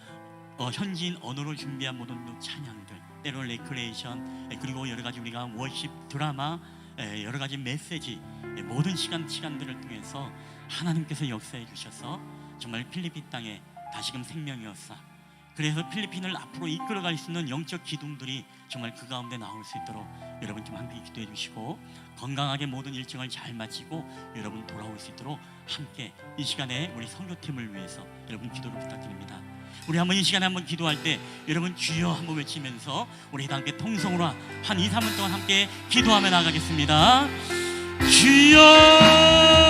현지인 언어로 준비한 모든 찬양들, 때로 레크레이션, 그리고 여러 가지 우리가 워십 드라마, 여러 가지 메시지, 모든 시간들을 통해서 하나님께서 역사해 주셔서 정말 필리핀 땅에 다시금 생명의 역사, 그래서 필리핀을 앞으로 이끌어갈 수 있는 영적 기둥들이 정말 그 가운데 나올 수 있도록 여러분 좀 함께 기도해 주시고, 건강하게 모든 일정을 잘 마치고 여러분 돌아올 수 있도록 함께 이 시간에 우리 선교팀을 위해서 여러분 기도를 부탁드립니다. 우리 한번 이 시간에 한번 기도할 때 여러분 주여 한번 외치면서 우리 다 함께 통성으로 한 2, 3분 동안 함께 기도하며 나가겠습니다. 주여!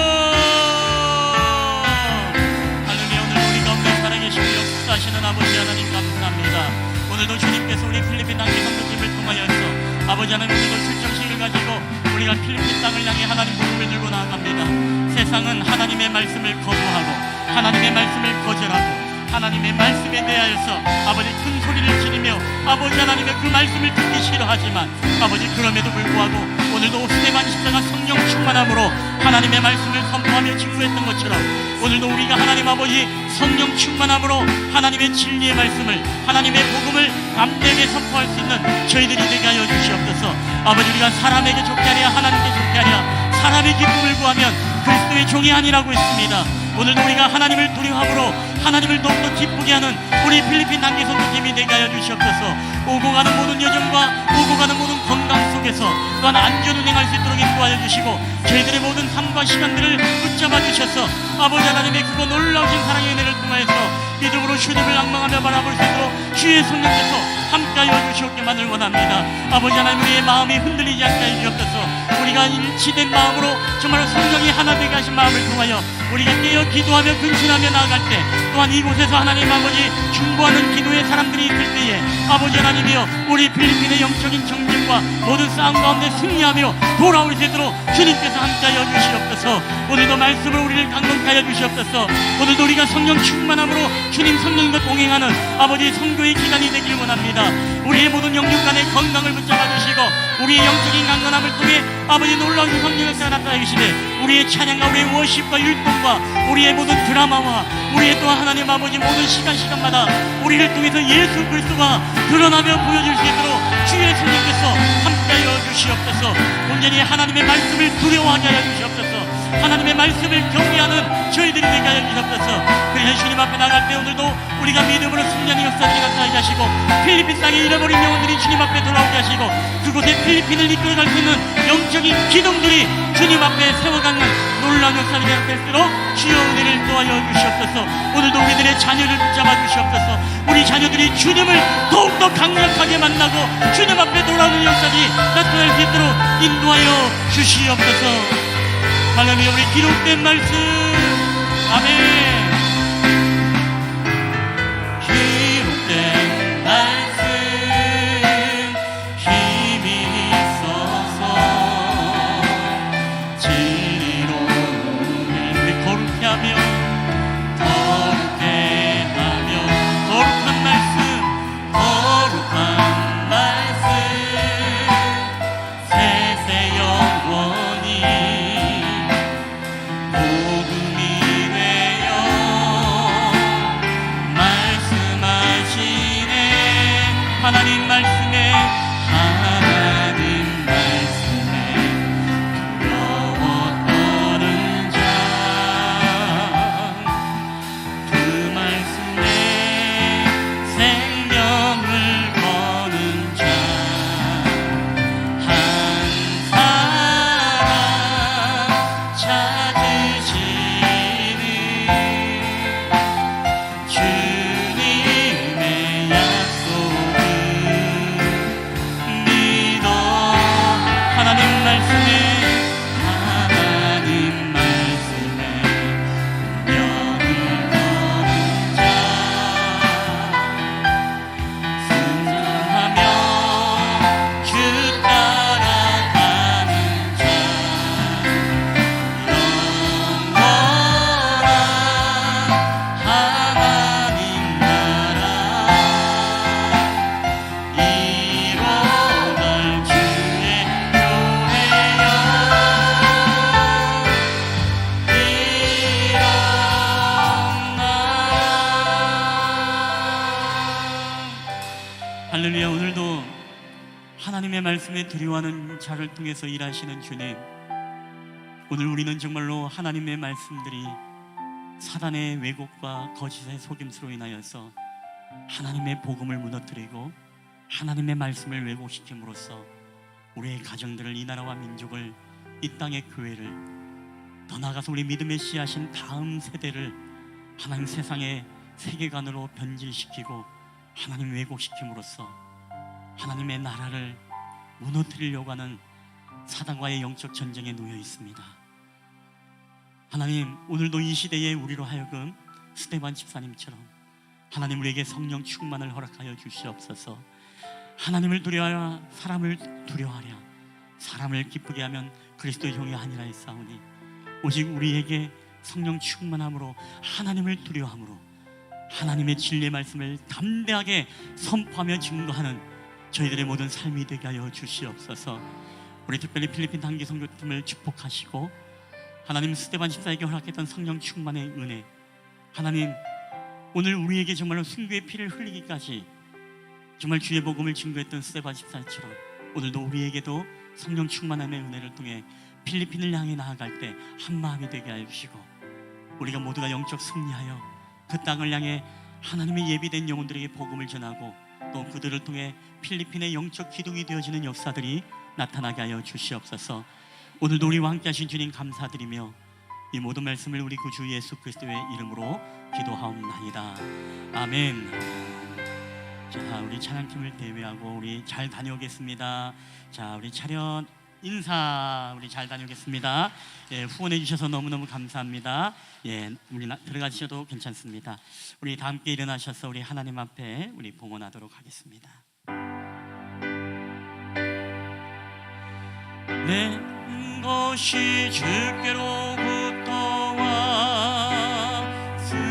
하시는 아버지 하나님 감사합니다. 오늘도 주님께서 우리 필리핀 단계 선교팀을 통하여서 아버지 하나님 오늘도 출정식을 가지고 우리가 필리핀 땅을 향해 하나님 복음을 들고 나아갑니다. 세상은 하나님의 말씀을 거부하고 하나님의 말씀을 거절하고 하나님의 말씀에 대하여서 아버지 큰 소리를 지르며 아버지 하나님의 그 말씀을 듣기 싫어하지만 아버지 그럼에도 불구하고 오늘도 스테반 십자가 성령 충만함으로 하나님의 말씀을 선포하며 증거했던 것처럼 오늘도 우리가 하나님 아버지 성령 충만함으로 하나님의 진리의 말씀을 하나님의 복음을 담대하게 선포할 수 있는 저희들이 되게 하여 주시옵소서. 아버지 우리가 사람에게 좋게 하랴 하나님께 좋게 하랴 사람의 기쁨을 구하면 그리스도의 종이 아니라고 했습니다. 오늘도 우리가 하나님을 두려움으로 하나님을 더욱더 기쁘게 하는 우리 필리핀 단계 선교팀이 되게 하여 주시옵소서. 오고 가는 모든 여정과 오고 가는 모든 건강 속에서 또한 안전 운행할 수 있도록 인도하여 주시고 저희들의 모든 삶과 시간들을 붙잡아 주셔서 아버지 하나님의 그거 놀라우신 사랑의 은혜를 통하여서 믿음으로 주님을 앙망하며 바라볼 수 있도록 주의 성령께서 함께하여 주시옵기만을 원합니다. 아버지 하나님 우리의 마음이 흔들리지 않게 하여 주옵소서. 우리가 일치된 마음으로 정말 성령이 하나 되게 하신 마음을 통하여 우리가 깨어 기도하며 근신하며 나아갈 때 또한 이곳에서 하나님 아버지 중보하는 기도의 사람들이 있을 때에 아버지 하나님이여 우리 필리핀의 영적인 정진과 모든 싸움 가운데 승리하며 돌아올 수 있도록 주님께서 함께하여 주시옵소서. 오늘도 말씀을 우리를 강건하여 주시옵소서. 오늘도 우리가 성령 충만함으로 주님 성령과 동행하는 아버지 성교의 기간이 되길 원합니다. 우리의 모든 영육 간의 건강을 붙잡아 주시고 우리의 영적인 강건함을 통해 아버지 놀라운 성령의 역사가 나타나 계시되 우리의 찬양과 우리의 워십과 율동과 우리의 모든 드라마와 우리의 또한 하나님 아버지 모든 시간마다 우리를 통해서 예수 그리스도가 드러나며 보여줄 수 있도록 주의 성령께서 함께하여 주시옵소서. 온전히 하나님의 말씀을 두려워하게 하여 주시옵소서. 하나님의 말씀을 경외하는 저희들이 되게 하여 주시옵소서. 그래서 주님 앞에 나갈 때 오늘도 우리가 믿음으로 승리하는 역사들이 나타나게 하시고 필리핀 땅에 잃어버린 영혼들이 주님 앞에 돌아오게 하시고 그곳에 필리핀을 이끌어갈 수 있는 영적인 기둥들이 주님 앞에 세워가는 놀라운 역사들이 나타날수록 주여 은혜를 도와여 주시옵소서. 오늘도 우리들의 자녀를 붙잡아 주시옵소서. 우리 자녀들이 주님을 더욱더 강력하게 만나고 주님 앞에 돌아오는 역사들이 나타날 수 있도록 인도하여 주시옵소서. 할렐루야. 우리 기록된 말씀. 아멘. 기록된 말씀 힘이 있어서 진리로 우리 거룩해 하며 거룩한 말씀 세세 영원히 복음이 되어 말씀하시네. 하나님 말씀에 두려웠던 자 그 말씀에 생명을 거는 자 한 사람 찾으시는 주님의 약속을 믿어. 하나님 말씀에 명을 거는 자 순종하며 주 따라가는 자 영원한 하나님 나라 이뤄갈 주의 교회여 할렐루야. 오늘도 하나님의 말씀에 두려워하는 자를 통해서 일하시는 주님, 오늘 우리는 정말로 하나님의 말씀들이 사단의 왜곡과 거짓의 속임수로 인하여서 하나님의 복음을 무너뜨리고 하나님의 말씀을 왜곡시킴으로써 우리의 가정들을, 이 나라와 민족을, 이 땅의 교회를, 더 나아가서 우리 믿음의 씨앗인 다음 세대를 하나님 세상의 세계관으로 변질시키고 하나님 왜곡시킴으로써 하나님의 나라를 무너뜨리려고 하는 사단과의 영적 전쟁에 놓여 있습니다. 하나님, 오늘도 이 시대에 우리로 하여금 스데반 집사님처럼 하나님 우리에게 성령 충만을 허락하여 주시옵소서. 하나님을 두려워하라, 사람을 두려워하랴. 사람을 기쁘게 하면 그리스도의 종이 아니라 했사오니 오직 우리에게 성령 충만함으로 하나님을 두려워함으로 하나님의 진리의 말씀을 담대하게 선포하며 증거하는 저희들의 모든 삶이 되게 하여 주시옵소서. 우리 특별히 필리핀 단기 선교팀을 축복하시고 하나님 스데반 집사에게 허락했던 성령 충만의 은혜, 하나님 오늘 우리에게 정말로 순교의 피를 흘리기까지 정말 주의 복음을 증거했던 스데반 집사처럼 오늘도 우리에게도 성령 충만함의 은혜를 통해 필리핀을 향해 나아갈 때 한마음이 되게 하여 주시고 우리가 모두가 영적 승리하여 그 땅을 향해 하나님의 예비된 영혼들에게 복음을 전하고 또 그들을 통해 필리핀의 영적 기둥이 되어지는 역사들이 나타나게 하여 주시옵소서. 오늘도 우리와 함께 하신 주님 감사드리며 이 모든 말씀을 우리 구주 예수 그리스도의 이름으로 기도하옵나이다. 아멘. 자, 우리 찬양팀을 대회하고 우리 잘 다녀오겠습니다. 자, 우리 차렷 인사, 우리 잘 다녀오겠습니다. 예, 후원해 주셔서 너무너무 감사합니다. 예, 우리 들어가셔도 괜찮습니다. 우리 다 함께 일어나셔서 우리 하나님 앞에 우리 봉헌하도록 하겠습니다. 내 것이 주께로부터 왔으니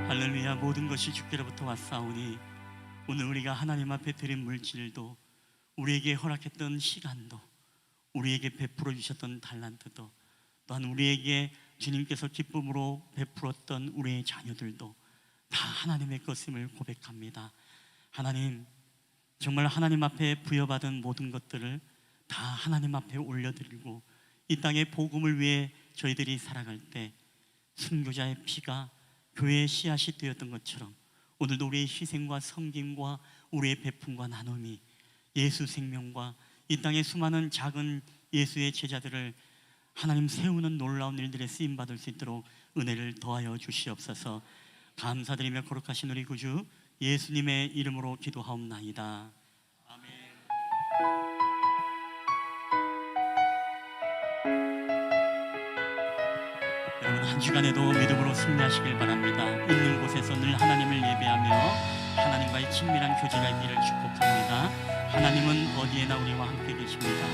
할렐루야. 모든 것이 주께로부터 왔사오니 오늘 우리가 하나님 앞에 드린 물질도, 우리에게 허락했던 시간도, 우리에게 베풀어 주셨던 달란트도, 또한 우리에게 주님께서 기쁨으로 베풀었던 우리의 자녀들도 다 하나님의 것임을 고백합니다. 하나님, 정말 하나님 앞에 부여받은 모든 것들을 다 하나님 앞에 올려드리고 이 땅의 복음을 위해 저희들이 살아갈 때 순교자의 피가 교회의 씨앗이 되었던 것처럼 오늘도 우리의 희생과 섬김과 우리의 베품과 나눔이 예수 생명과 이 땅의 수많은 작은 예수의 제자들을 하나님 세우는 놀라운 일들에 쓰임받을 수 있도록 은혜를 더하여 주시옵소서. 감사드리며 거룩하신 우리 구주 예수님의 이름으로 기도하옵나이다. 아멘. 여러분, 한 주간에도 믿음으로 승리하시길 바랍니다. 있는 곳에서 늘 하나님을 예배하며 하나님과의 친밀한 교제가 있기를 축복합니다. 하나님은 어디에나 우리와 함께 계십니다.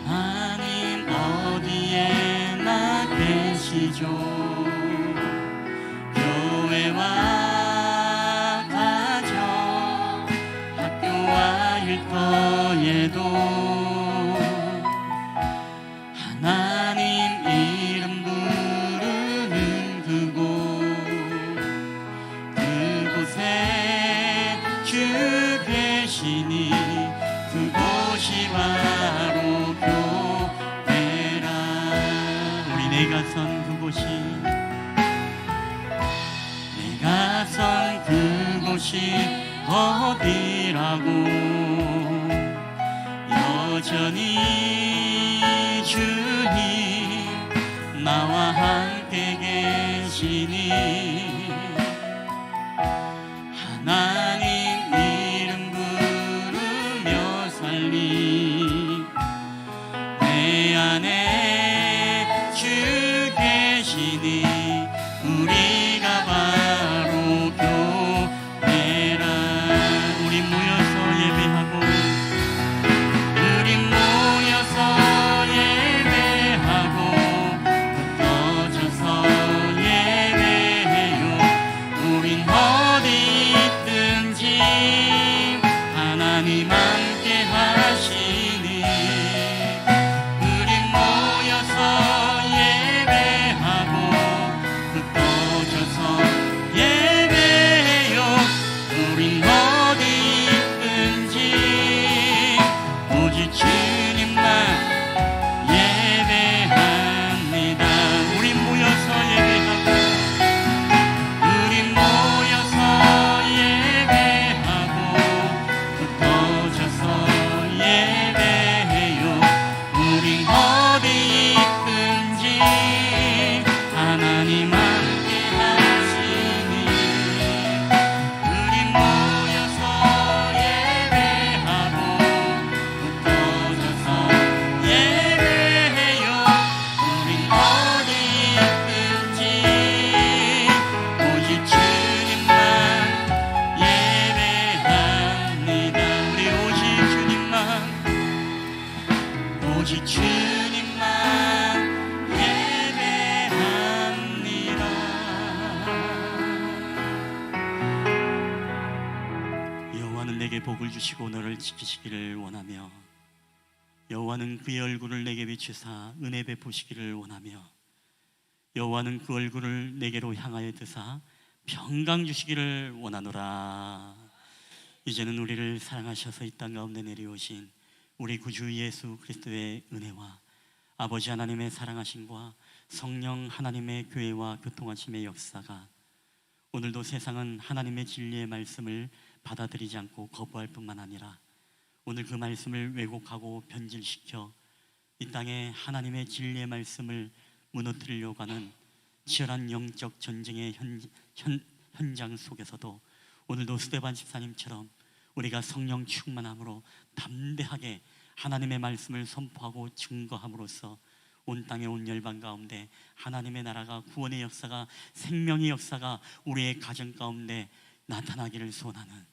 하나님 어디에나 계시죠. 교회와 가정, 학교와 일터에도 하나님 이름 부르는 그곳에 주 계시니 그곳이 바로 교회라. 우리 내가 선 그곳이 어디라고 여전히 주님 나와 함께 계시니 하나님 이름 부르며 살리 내 안에 주 계시니 우리가 바로 교회라. 우리 모여서 예배하고 우리 모여서 예배하고 붙어져서 예배해요. 우린 어디 있든지 하나님 함께 하시니 우리 모여서 예배하고 붙어져서 예배해요. 우린 어디 있든지 오직 주님만 예배합니다. 우리 모여서 예배하고 우리 모여서 예배하고 붙어져서 예배해요. 우린 어디 있든지 하나님 함께 하시니 우리 모여서 예배하고 붙어져서 예배해요. 우린 어디 있든지 오직 주님만 예배합니다. 우리 오직 주님만 예배합니다. 여호와는 내게 복을 주시고 너를 지키시기를 원하며 여호와는 그의 얼굴을 내게 비추사 은혜 베푸시기를 원하며 여호와는 그 얼굴을 내게로 향하여 드사 평강 주시기를 원하노라. 이제는 우리를 사랑하셔서 이 땅 가운데 내려오신 우리 구주 예수 그리스도의 은혜와 아버지 하나님의 사랑하심과 성령 하나님의 교회와 교통하심의 역사가 오늘도 세상은 하나님의 진리의 말씀을 받아들이지 않고 거부할 뿐만 아니라 오늘 그 말씀을 왜곡하고 변질시켜 이 땅에 하나님의 진리의 말씀을 무너뜨리려고 하는 치열한 영적 전쟁의 현장 속에서도 오늘도 스데반 집사님처럼 우리가 성령 충만함으로 담대하게 하나님의 말씀을 선포하고 증거함으로써 온 땅의 온 열방 가운데 하나님의 나라가 구원의 역사가 생명의 역사가 우리의 가정 가운데 나타나기를 소원하는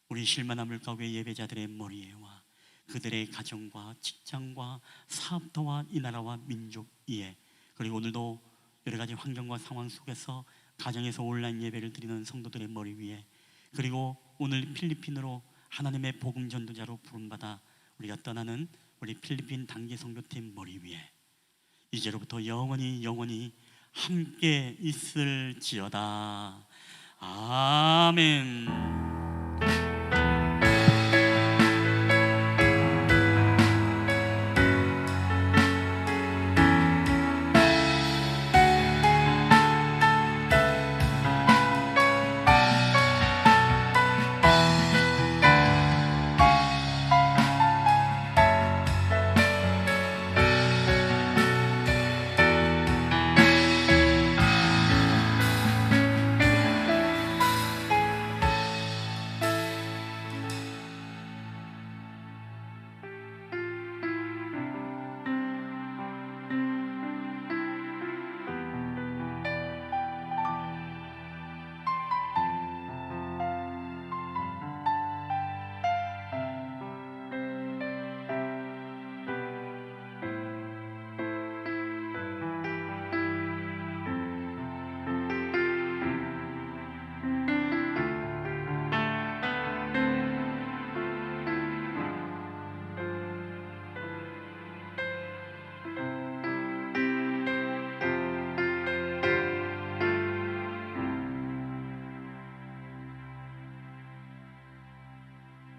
우리 실만한 물가구의 예배자들의 머리에와 그들의 가정과 직장과 사업터와 이 나라와 민족 위에 그리고 오늘도 여러 가지 환경과 상황 속에서 가정에서 온라인 예배를 드리는 성도들의 머리 위에 그리고 오늘 필리핀으로 하나님의 복음 전도자로 부름받아 우리가 떠나는 우리 필리핀 단기 선교팀 머리 위에 이제로부터 영원히 함께 있을지어다. 아멘.